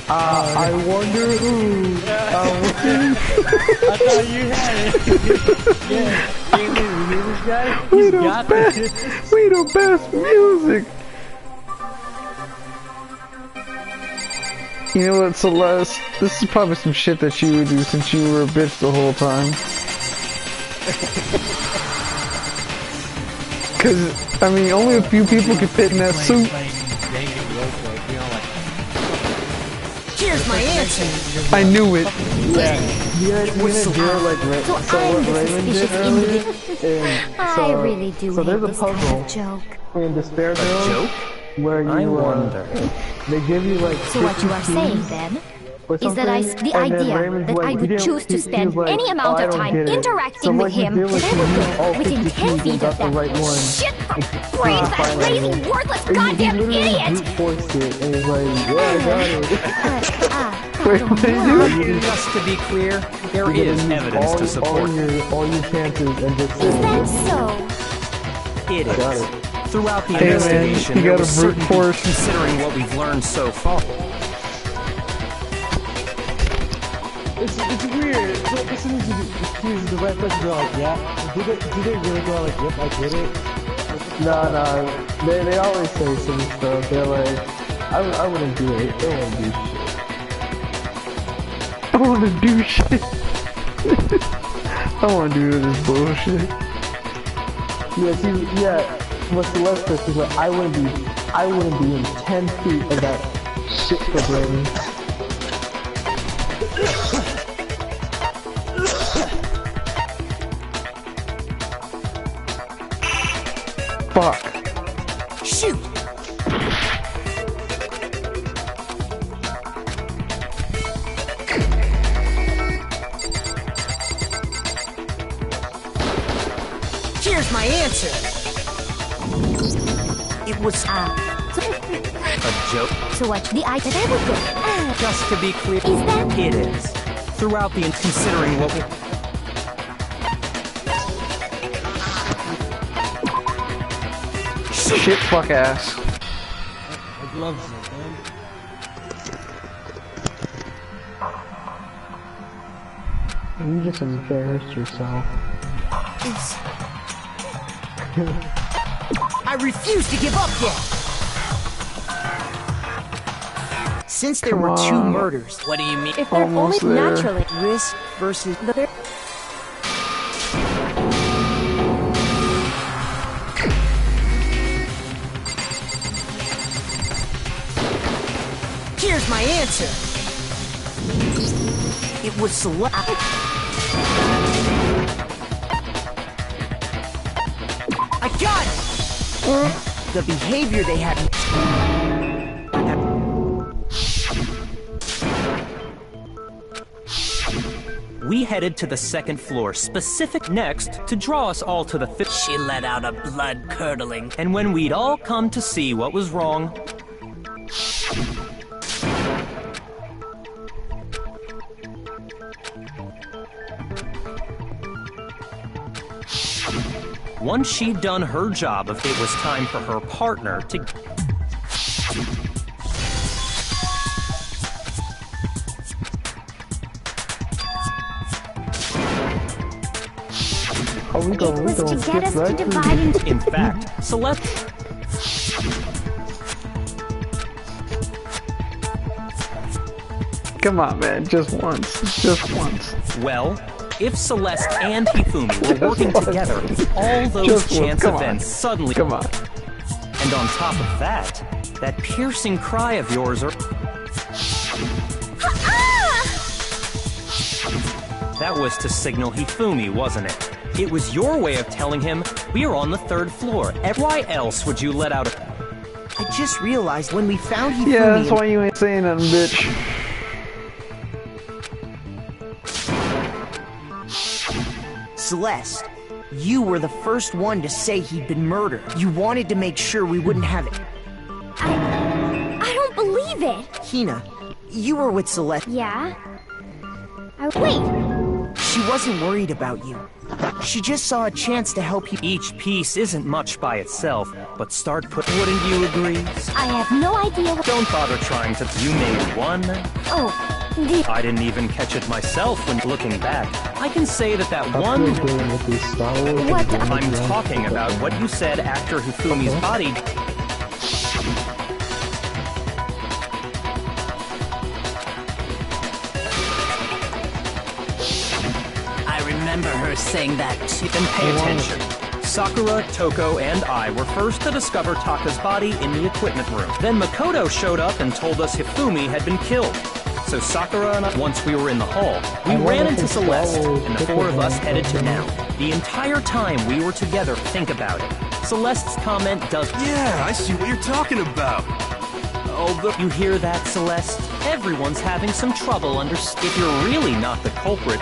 I wonder who. I thought you had it. Yeah, you knew this guy. He's got this. We the best music. You know what, Celeste? This is probably some shit that you would do since you were a bitch the whole time. Cause, I mean, only a few people can fit in that suit. Here's my answer. I knew it. Yeah, we didn't do it like what Raymond did earlier. I really do so hate there's a this kind puzzle of joke. in Despair Zone Joke? where you, I wonder. they give you like So what you are 50 saying keys then or is that something, the and then idea Raymond's that like, I he would didn't- choose to he spend was like, any amount "Oh, I of don't time get it." interacting So with what he him, did was that I he would used all go within 50 10 keys feet and of got the that right one. shit brain-fat, lazy, worthless, goddamn idiot! He forced it and he's like, yeah, I got it. Wait, what did he do? Just to be clear, there is evidence to support all your chances and just Is that so? it. got Is. it. Throughout the Hey, man, investigation, you there got was a brute certainty force. considering what we've learned so far. It's weird. Like, as soon as you choose the right person, they're like, yeah. Do they really go like, yep, I did it? No, they always say some stuff. They're like, I wouldn't do it. They wouldn't do shit. I wanna do shit. I wanna do this bullshit. Yeah, what's the left person? She's like, I wouldn't be in 10 feet of that shit for brain. Fuck. Shoot! Here's my answer. It was A joke? So what the idea that I would go Just to be clear, is that it is. Throughout the considering what we... Shit, fuck ass. My gloves are done. You just embarrassed yourself. I refuse to give up yet. Since there were two murders, What do you mean? If they're only Almost there. naturally risk versus the Here's my answer. It was select. I got it. The behavior they had. We headed to the second floor, specific next to draw us all to the fifth. She let out a blood-curdling. And when we'd all come to see what was wrong, once she'd done her job, if it was time for her partner to... Oh, we It was to get us to divide into In fact, Celeste... Come on, man, just once. Just once. Well, if Celeste and Hifumi were working together, all those Just once, chance come on. events suddenly... Come on. And on top of that, that piercing cry of yours are... That was to signal Hifumi, wasn't it? It was your way of telling him we are on the third floor. Why else would you let out a... I just realized when we found Hifumi. Yeah, that's why you ain't saying nothing, bitch. Celeste, you were the first one to say he'd been murdered. You wanted to make sure we wouldn't have it. I don't believe it. Hina, you were with Celeste. Yeah? Wait. She wasn't worried about you. She just saw a chance to help you. Each piece isn't much by itself, but start put... Wouldn't you agree? I have no idea what... Don't bother trying to... You made one. Oh, I didn't even catch it myself when looking back. I can say that one... What? I'm talking about what you said after Hifumi's body... I remember her saying that too. Then pay attention. Sakura, Toko, and I were first to discover Taka's body in the equipment room. Then Makoto showed up and told us Hifumi had been killed. So Sakura and I, once we were in the hall, we ran into Celeste, and the four of us headed to now. The entire time we were together, think about it. Celeste's comment does... Yeah, I see what you're talking about. Although... You hear that, Celeste? Everyone's having some trouble understanding. If you're really not the culprit...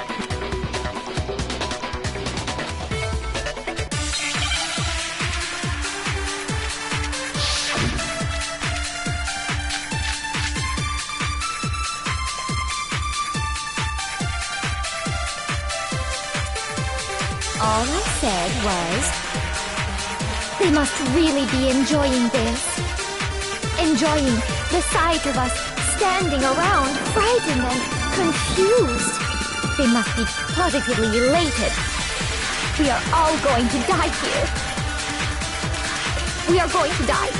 All I said was, they must really be enjoying this. Enjoying the sight of us standing around, frightened and confused. They must be positively elated. We are all going to die here. We are going to die,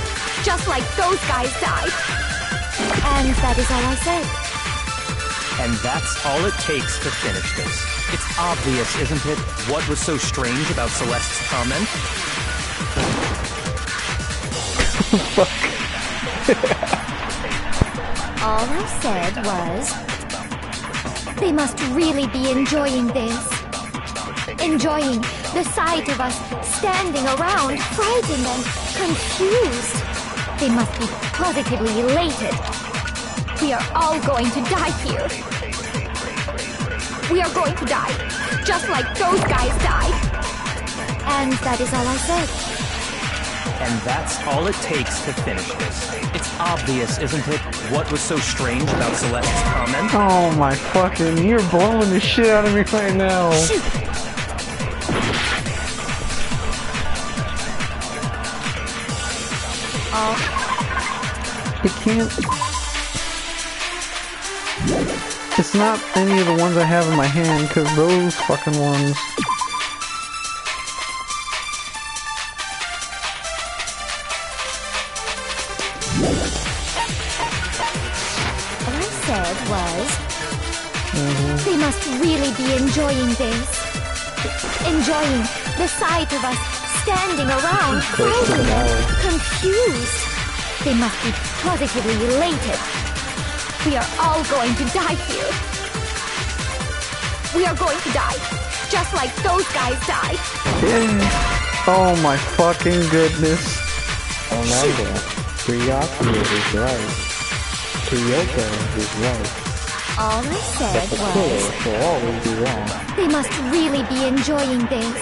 just like those guys died. And that is all I said. And that's all it takes to finish this. It's obvious, isn't it, what was so strange about Celeste's comment? Fuck. All I said was, they must really be enjoying this. Enjoying the sight of us standing around, frightened and confused. They must be positively elated. We are all going to die here. We are going to die, just like those guys died. And that is all I said. And that's all it takes to finish this. It's obvious, isn't it, what was so strange about Celeste's comment? Oh my fucking, you're blowing the shit out of me right now. Shoot. It can't... It's not any of the ones I have in my hand, because those fucking ones... All I said was, they must really be enjoying this. Enjoying the sight of us standing around, frightened and confused. They must be positively elated. We are all going to die here. We are going to die, just like those guys died. Oh my fucking goodness. Remember, Ryoko is right. Ryoko is right. All I said The was, killer will always be wrong. they must really be enjoying this.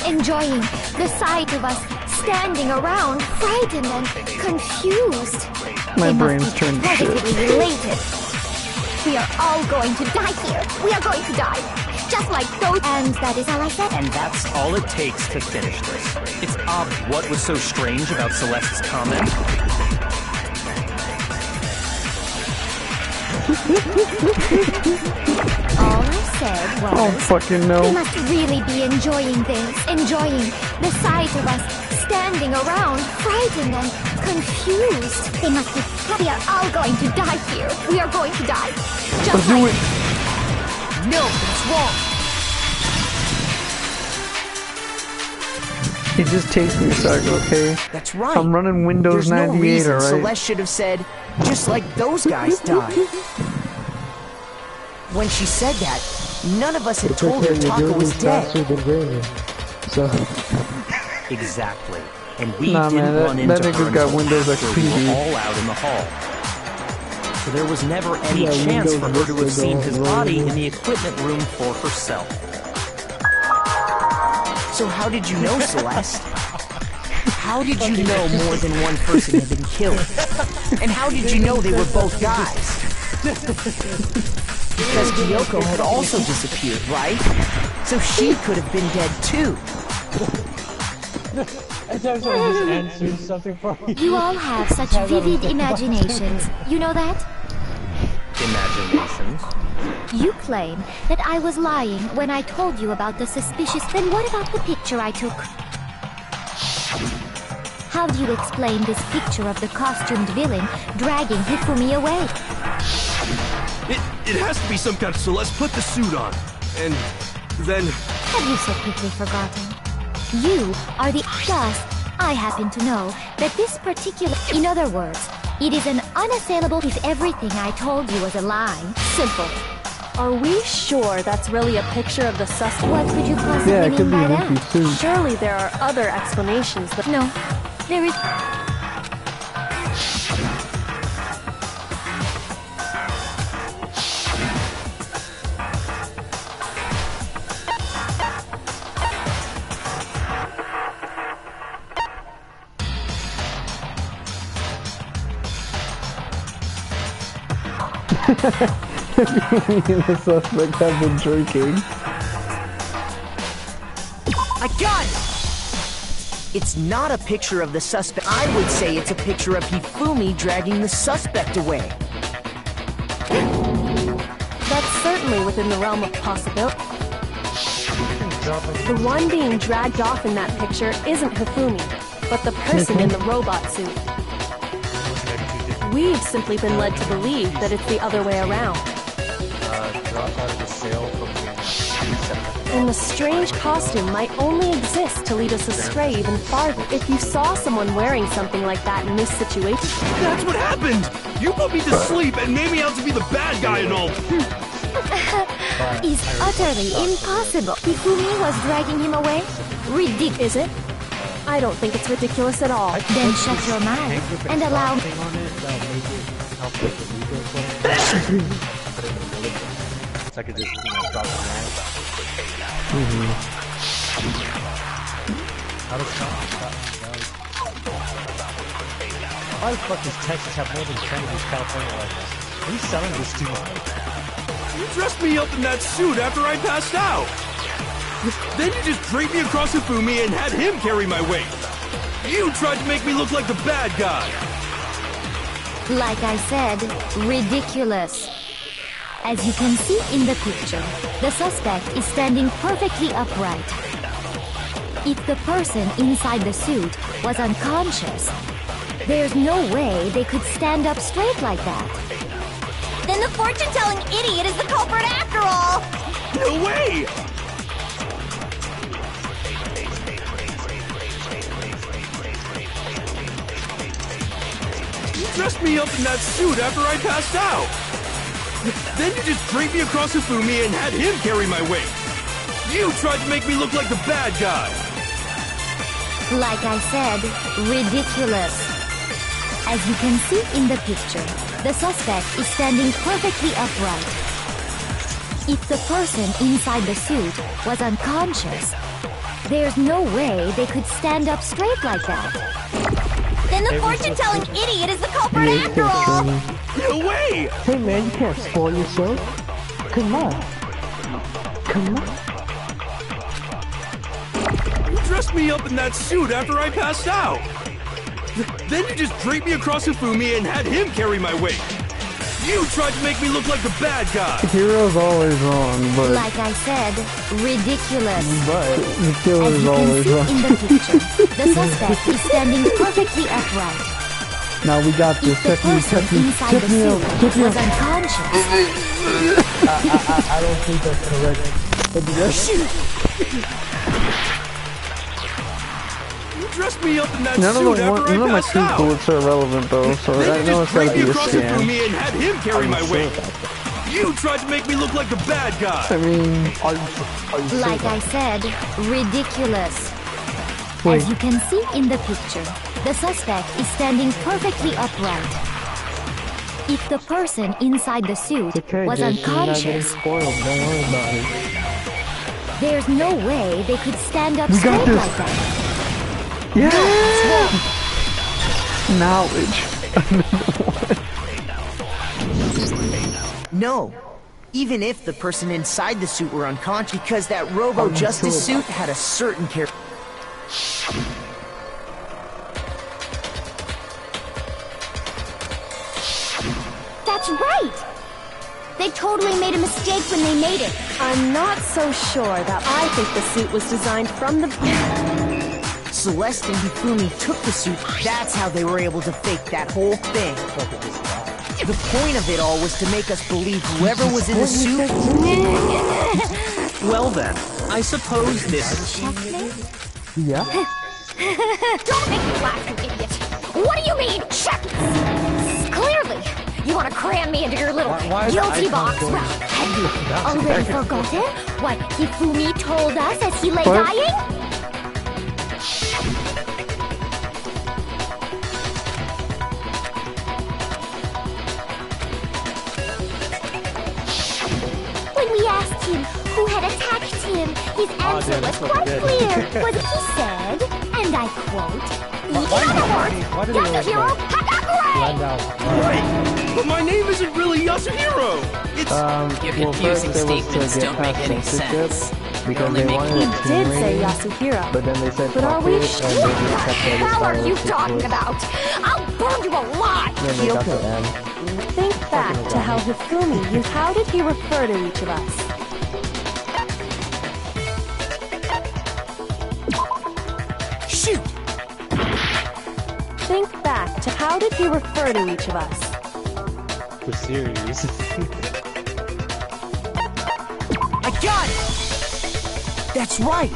Enjoying the sight of us standing around, frightened and confused. My They brain's must be turned to shit. positively elated. We are all going to die here. We are going to die, just like those. And that is all I said. And that's all it takes to finish this. It's obvious what was so strange about Celeste's comment. All I said was, Oh fucking no. they must really be enjoying this. Enjoying the sight of us standing around, frightened and confused. They must be. We are all going to die here. We are going to die. Just Let's do like. it. No, that's wrong. It just takes me a second, okay? That's right. I'm running Windows There's no 98, reason alright? Celeste should have said, just like those guys died. When she said that, none of us had told her Taka was dead. So, Exactly. And we Nah, didn't man, run that into nigga's her got until Windows after XP, we dude. were all out in the hall. So there was never any Yeah, chance Windows for her to have Vista seen don't his roll. body in the equipment room for herself. So how did you know, Celeste? How did you know more than one person had been killed? And how did you know they were both guys? Because Kyoko had also disappeared, right? So she could have been dead too. I just answered something for you. You all have such vivid imaginations. You know that? Imaginations. You claim that I was lying when I told you about the suspicious... Then what about the picture I took? How do you explain this picture of the costumed villain dragging Hifumi away? It has to be some kind of... Celeste, put the suit on. And Then... Have you so quickly forgotten? You are the... Thus, I happen to know that this particular... In other words, it is an unassailable if everything I told you was a lie. Simple. Are we sure that's really a picture of the suspect? What could you possibly mean by that? Surely there are other explanations that... No, there is... The suspect have been drinking. I got it! It's not a picture of the suspect. I would say it's a picture of Hifumi dragging the suspect away. That's certainly within the realm of possibility. The one being dragged off in that picture isn't Hifumi, but the person in the robot suit. We've simply been led to believe that it's the other way around. And the strange costume might only exist to lead us astray even farther. If you saw someone wearing something like that in this situation... That's what happened! You put me to sleep and made me out to be the bad guy and all! Is utterly impossible. Hifumi was dragging him away? Ridiculous. Is it? I don't think it's ridiculous at all. Then shut your mouth and allow... So I could just, drop the knife. How does why the fuck does Texas have more than 10 of these California licenses? Are you selling this to me? You dressed me up in that suit after I passed out! Then you just draped me across Hifumi and had him carry my weight! You tried to make me look like the bad guy! Like I said, ridiculous. As you can see in the picture, the suspect is standing perfectly upright. If the person inside the suit was unconscious, there's no way they could stand up straight like that. Then the fortune-telling idiot is the culprit after all! No way! You dressed me up in that suit after I passed out! Then you just draped me across Hifumi and had him carry my weight! You tried to make me look like the bad guy! Like I said, ridiculous. As you can see in the picture, the suspect is standing perfectly upright. If the person inside the suit was unconscious, there's no way they could stand up straight like that. Then the fortune-telling idiot is the culprit after all! No way! Hey man, you can't spoil yourself. Come on. Come on. You dressed me up in that suit after I passed out! Then you just draped me across Hifumi and had him carry my weight! You tried to make me look like the bad guy! The hero's always wrong, but... Like I said, ridiculous. But the killer's As you always can wrong. see in the picture, the suspect is standing perfectly upright. Now we got this. If the person inside the suit was unconscious, I don't think that's correct. You dressed me up in that None suit of after my I passed two out! bullets are relevant though, so I Then you know just it's gotta draped be me a across scam. Hifumi and had him carry my weight! You tried to make me look like the bad guy! I mean... like I said, ridiculous. Wait. As you can see in the picture, the suspect is standing perfectly upright. If the person inside the suit was unconscious, Spoiled. Don't worry about it. there's no way they could stand up straight like that. Yeah! Knowledge. No. Even if the person inside the suit were unconscious, because that Robo-Justice suit had a certain character. That's right! They totally made a mistake when they made it. I'm not so sure that I think the suit was designed from the... Celeste and Hifumi took the suit. That's how they were able to fake that whole thing. The point of it all was to make us believe whoever was in the suit... Well then, I suppose this... Yeah? Don't make me laugh, you idiot! What do you mean, check? Clearly, you want to cram me into your little guilty box. Well, have you already forgotten what Hifumi told us as he lay dying? When we asked him who had attacked him, his answer was quite clear. What he said, and I quote, in other words, Yasuhiro Hagakure! Wait, but my name isn't really Yasuhiro! It's... Your confusing statements don't make any sense. Because they wanted He a did team say rating, Yasuhira. but then they said But are we fuck it, and they just kept What the hell are you talking about? I'll burn you alive! Then they got the end. Think back to how Hifumi used. How did he refer to each of us? Shoot! Think back to how did he refer to each of us? The series. I got it! That's right!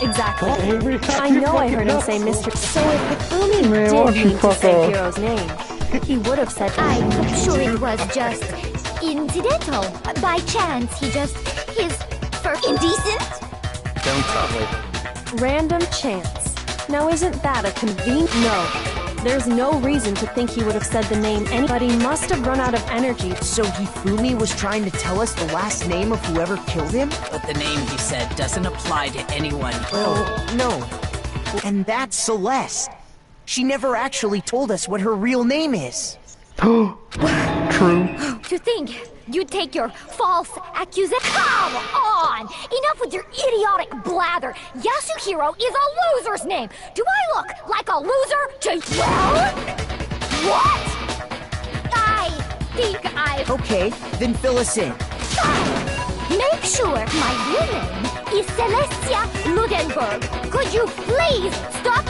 Exactly. I know I heard him say Mr. So if Hifumi Man, why did don't you mean to fuck say off? Hiro's name, he would have said I'm sure it was just incidental. By chance, he just... indecent? Don't tell me. random chance. Now isn't that a convenient? No. There's no reason to think he would have said the name. Anybody must have run out of energy. So Hifumi was trying to tell us the last name of whoever killed him? But the name he said doesn't apply to anyone. No. And that's Celeste. She never actually told us what her real name is. True. To think you'd take your false accusation. Come on! Enough with your idiotic blather. Yasuhiro is a loser's name. Do I look like a loser to you? What? I think I've... Okay, then fill us in. Make sure my real name is Celestia Ludenberg. Could you please stop?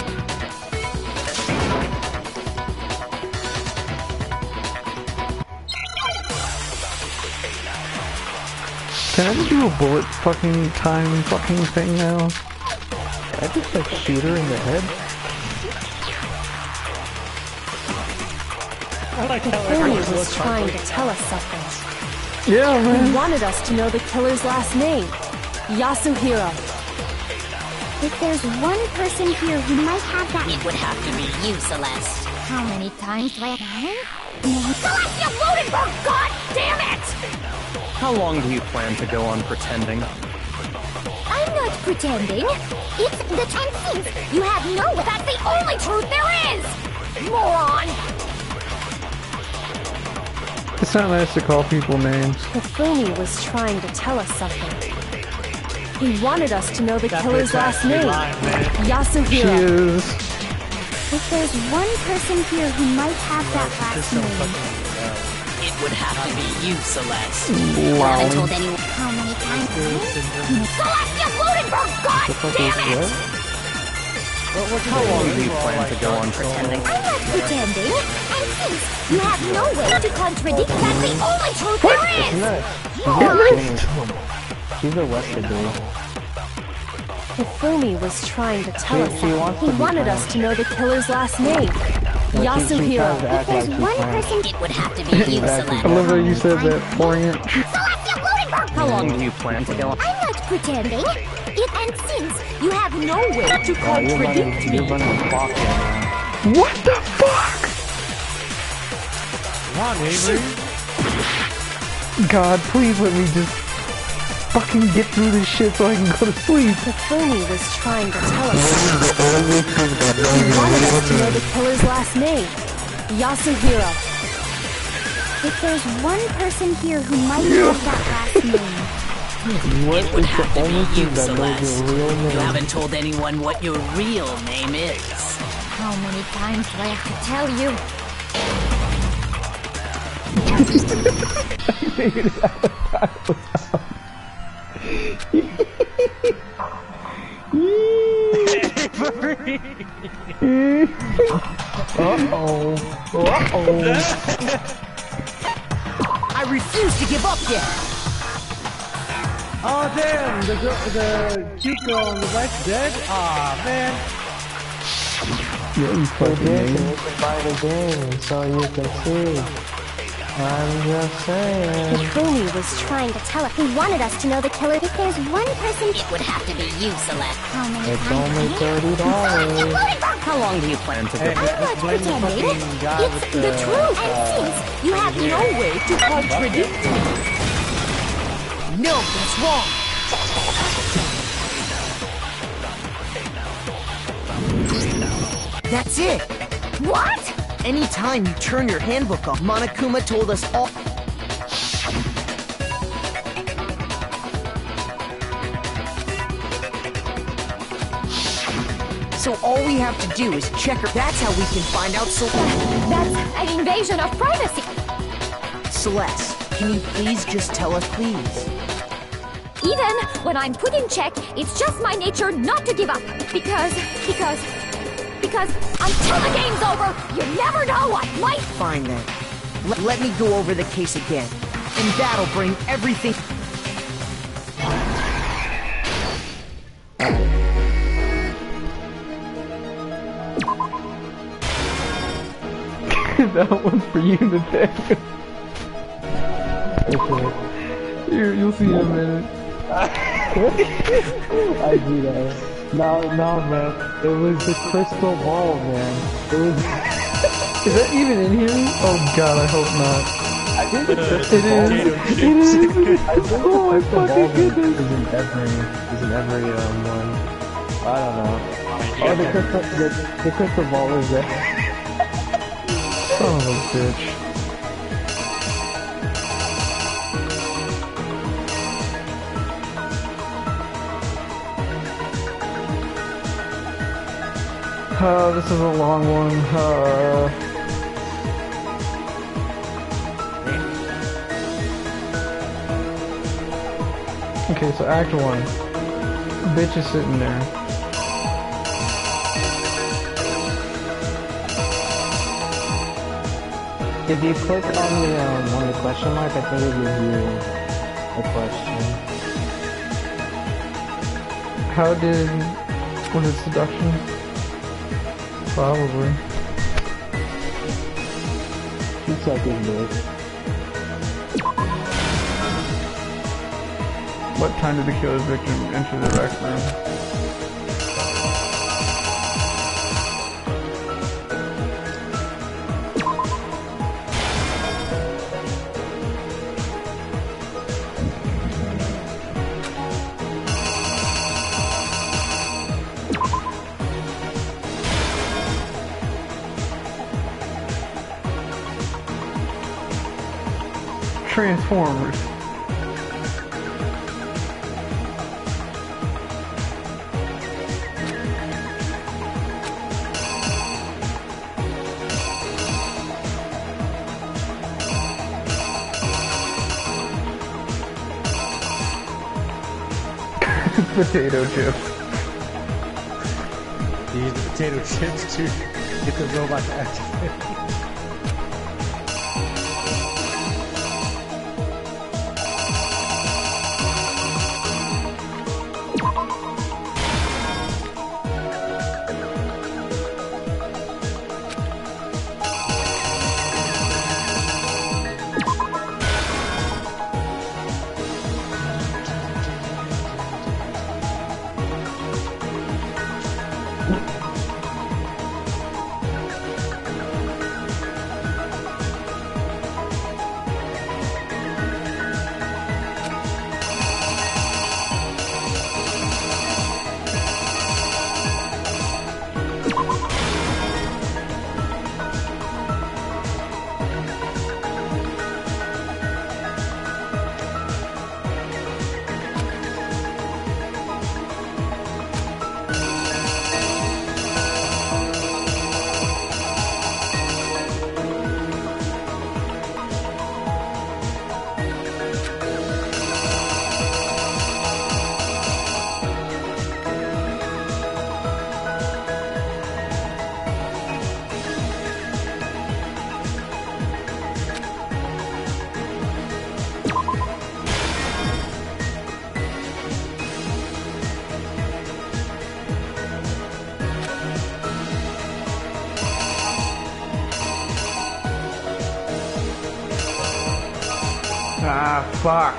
Can I just do a bullet fucking time fucking thing now? I just like shoot her in the head. I like how Hifumi everyone's was trying to tell us something. Yeah, He man. wanted us to know the killer's last name. Yasuhiro. If there's one person here who might have that... It would have to be you, Celeste. How many times do I... Celestia Ludenberg, god damn it! How long do you plan to go on pretending? I'm not pretending. It's the time since you have no... That's the only truth there is! Moron! It's not nice to call people names. Hifumi was trying to tell us something. He wanted us to know the That killer's bitch last actually name. lied, man. She Yasuhiro. is. If there's one person here who might have that last name... It would have to be you, Celeste. Haven't told anyone. How many times... Celestia Ludenberg, god damn it! How long do you plan to go on pretending? I'm not pretending. And since you have no way to contradict, that's the only truth there Isn't is! that... She's a Western girl. Hifumi was trying to tell us She something. wants He to be wanted us to know the killer's last name. Yasuhiro. If there's one person... It would have to be you, I Celeste. love that you said that. Poignant. Celestia Ludenberg! How long do you plan to go on? I'm not pretending. And since you have no way to contradict You're me... running the clock right now. What the fuck? Come on, Avery. God, please let me just fucking get through this shit so I can go to sleep. Hifumi was trying to tell us something. He wanted us to know the killer's last name. Yasuhiro. If there's one person here who might have that last name... What It would is the have to only be you, thing that knows Celeste. your real You name? haven't told anyone what your real name is. How many times do I have to tell you? I refuse to give up yet! Oh damn, the cute girl on the right's dead? Aw, man. Yeah, you fucking You name. can buy the game so you can see. I'm just saying. Hifumi was trying to tell us. He wanted us to know the killer. If there's one person... It would have to be you, Celeste. How many It's times? only $30. How long do you plan to go? Hey, I'm not blame the pretending. fucking guy It's with the truth. And since you have no way to contradict me... No, that's wrong. That's it. What? Anytime you turn your handbook off, Monokuma told us all. So all we have to do is check her. That's how we can find out. That's an invasion of privacy. Celeste, can you please just tell us, please? Even when I'm put in check, it's just my nature not to give up. Because until the game's over, you never know what might... Fine then. Let me go over the case again. And that'll bring everything... That one's for you to take. You'll see in a minute. I do that. No, man. It was the crystal ball, man. It was. Is that even in here? Oh god, I hope not. I think the It crystal ball. is. It is. I think Oh my the crystal fucking ball goodness. is in every one. I don't know. Oh, the crystal ball is there. Son of a bitch. This is a long one. Okay, so Act 1. Bitch is sitting there. If you click on the question mark, I think it gives you a question. How did... Was it seduction? Probably. 2 seconds, dude. What time did the killer's victim enter the rec room? Transformers. Potato chips. You use the potato chips to get the robot to activate. Ah, fuck.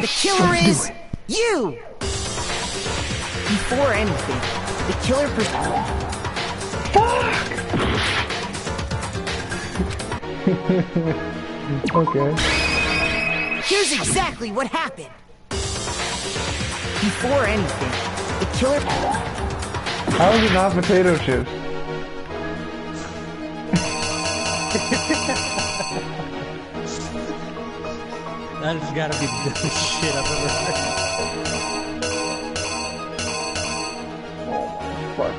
The killer is you! Before anything, the killer Okay. Here's exactly what happened. Before anything, the killer... How is it not potato chips? That has gotta be the dumbest shit I've ever heard. Fuck.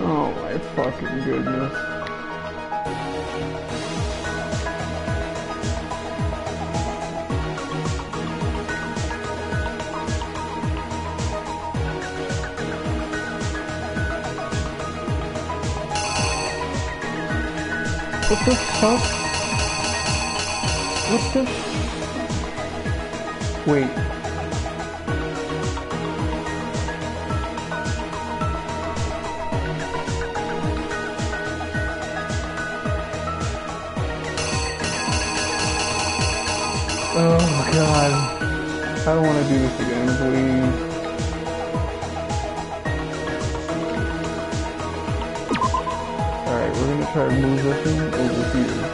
Oh my fucking goodness. What the fuck? What the? Wait. Oh god. I don't want to do this again, please. Alright, we're gonna try to move this thing over here.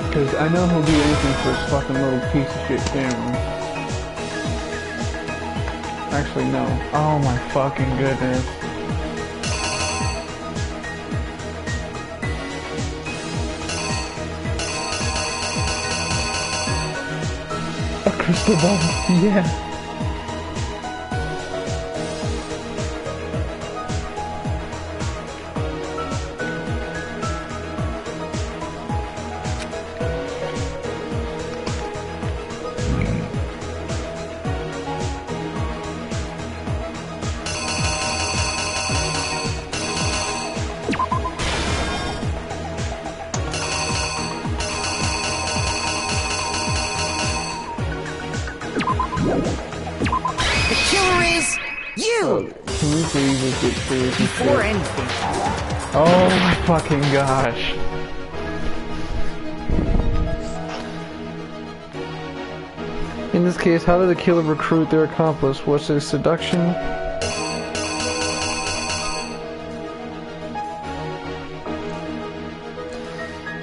Because I know he'll do anything for his fucking little piece of shit camera. Actually, no. Oh my fucking goodness. A crystal ball, yeah. The killer is you! Can we please just get through this? Before anything. Oh my fucking gosh. In this case, how did the killer recruit their accomplice? Was it seduction?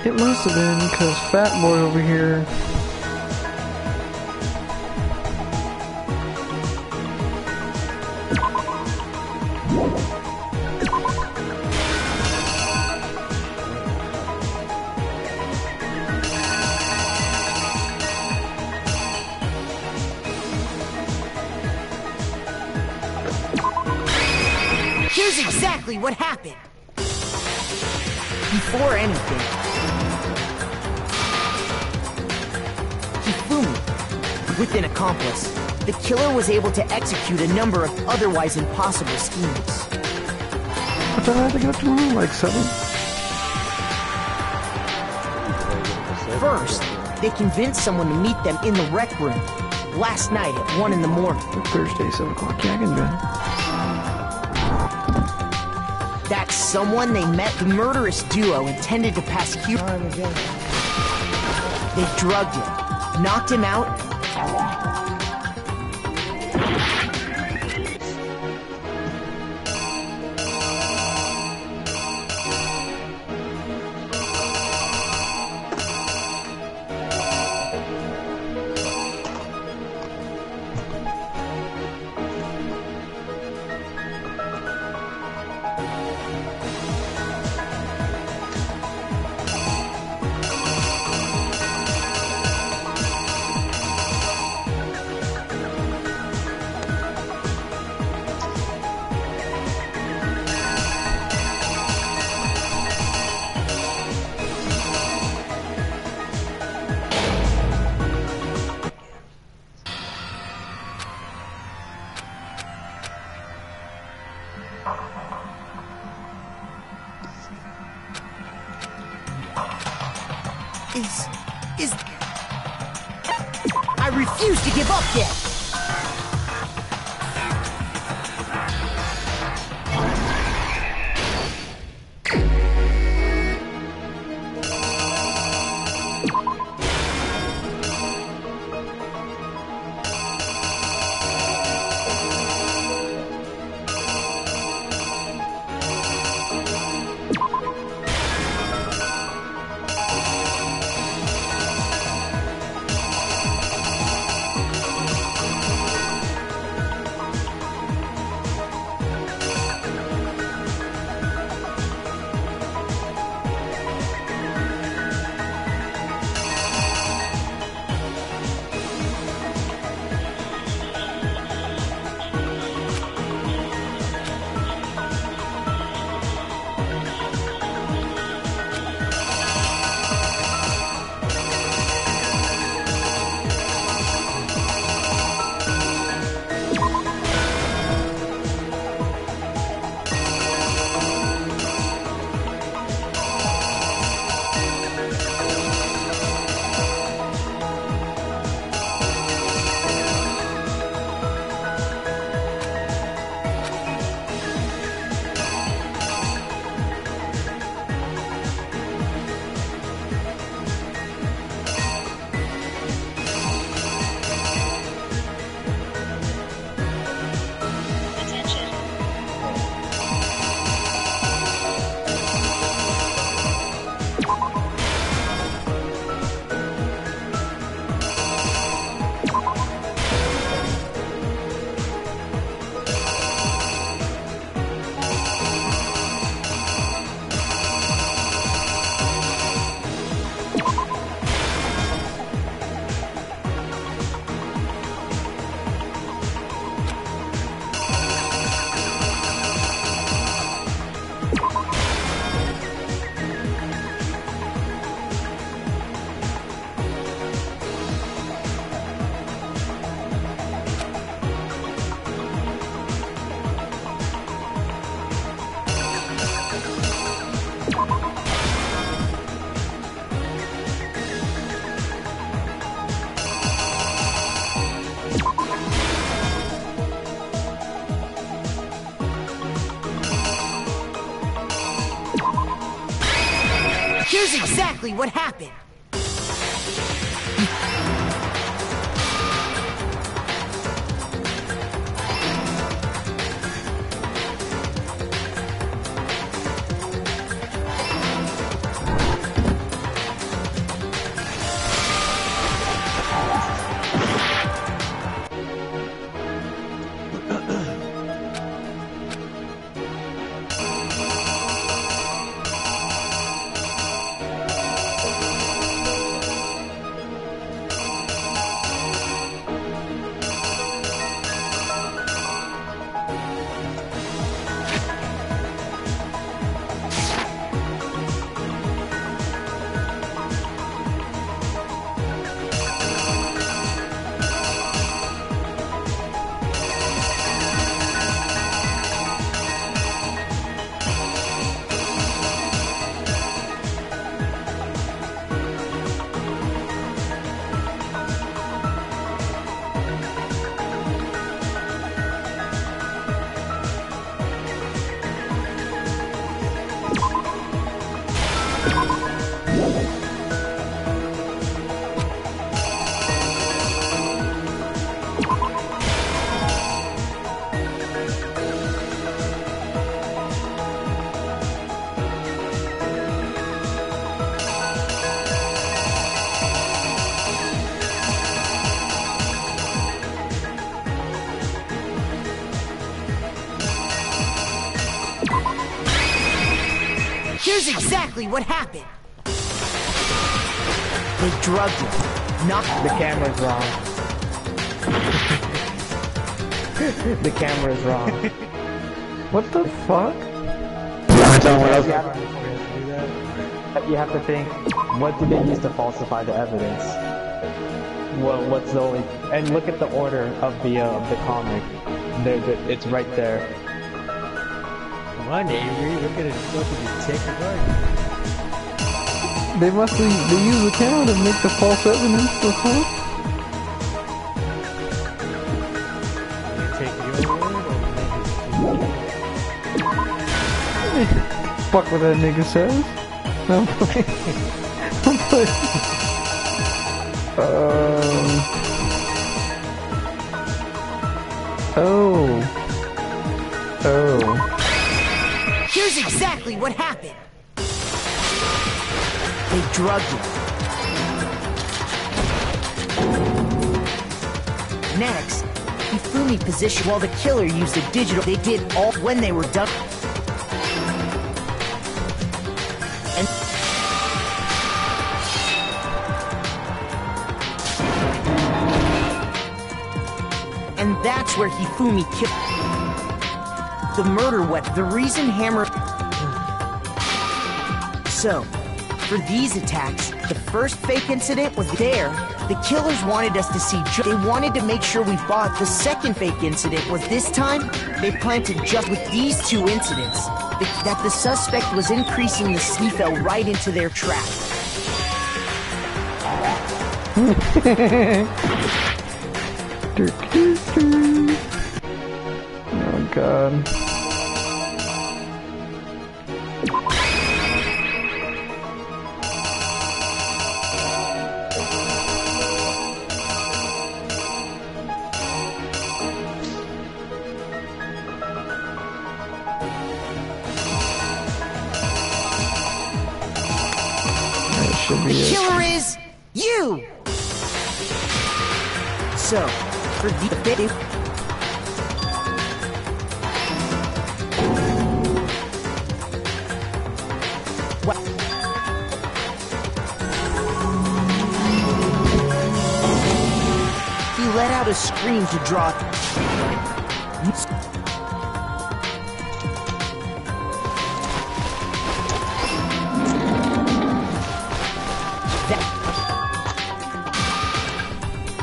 It must have been, because Fat Boy over here... Here's exactly what happened. Before anything, Hifumi, with an accomplice, the killer was able to execute a number of otherwise impossible schemes. What time did I get up tomorrow? Like 7? First, they convinced someone to meet them in the rec room last night at 1 in the morning. Thursday, 7 o'clock. Yeah, I can do it. That someone they met, the murderous duo intended to pass Hero. They drugged him, knocked him out, I refuse to give up yet! Here's exactly what happened. Here's exactly what happened. They drugged him. Not the camera's wrong. The camera's wrong. What the fuck? You have to think, what did they use to falsify the evidence? What's the only... And look at the order of the comic. It's right there. on, Avery. We're gonna fucking take the garden. They use the camera to make the false evidence, of course. Take your word or Fuck what that nigga says. I'm playing. I'm playing. Oh. Here's exactly what happened. They drugged him. Next, Hifumi positioned while the killer used a digital. They did all when they were done. And that's where Hifumi killed the murder weapon. The reason Hammer. So, for these attacks, the first fake incident was there. The killers wanted us to see. They wanted to make sure we bought. The second fake incident was this time. They planted just with these two incidents that the suspect was increasing the. He fell right into their trap. Oh God. The killer is you! So, for the video... What? He let out a scream to draw...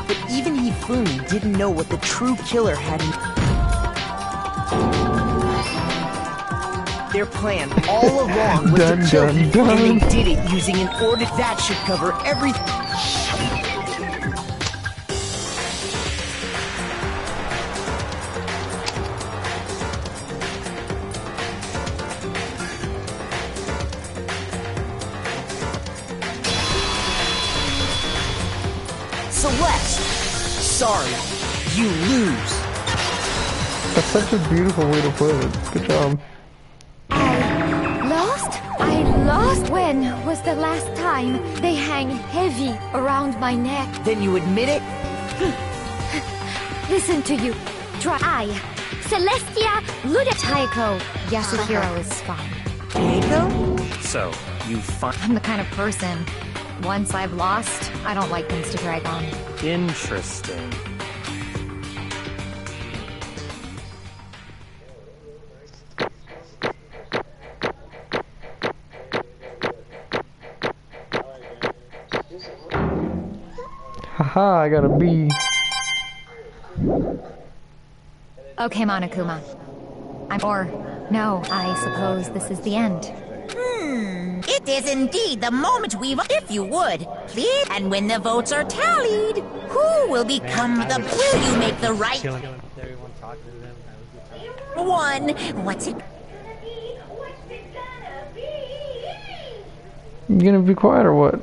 But even Hifumi didn't know what the true killer had in... Their plan all along was to kill him, and they did it using an order that should cover everything. Celeste, sorry, you lose. That's such a beautiful way to put it. Good job. I lost? When was the last time they hang heavy around my neck? Then you admit it? Listen to you. Try. Celestia Luda. Taiko. Yasuhiro is fine. Taiko? So, you find... I'm the kind of person, once I've lost, I don't like things to drag on. Interesting. Haha, I got a B. Okay, Monokuma. No, I suppose this is the end. It is indeed the moment we've... If you would, please. And when the votes are tallied, who will become the... Will you make the right... one? What's it... You gonna be quiet or what?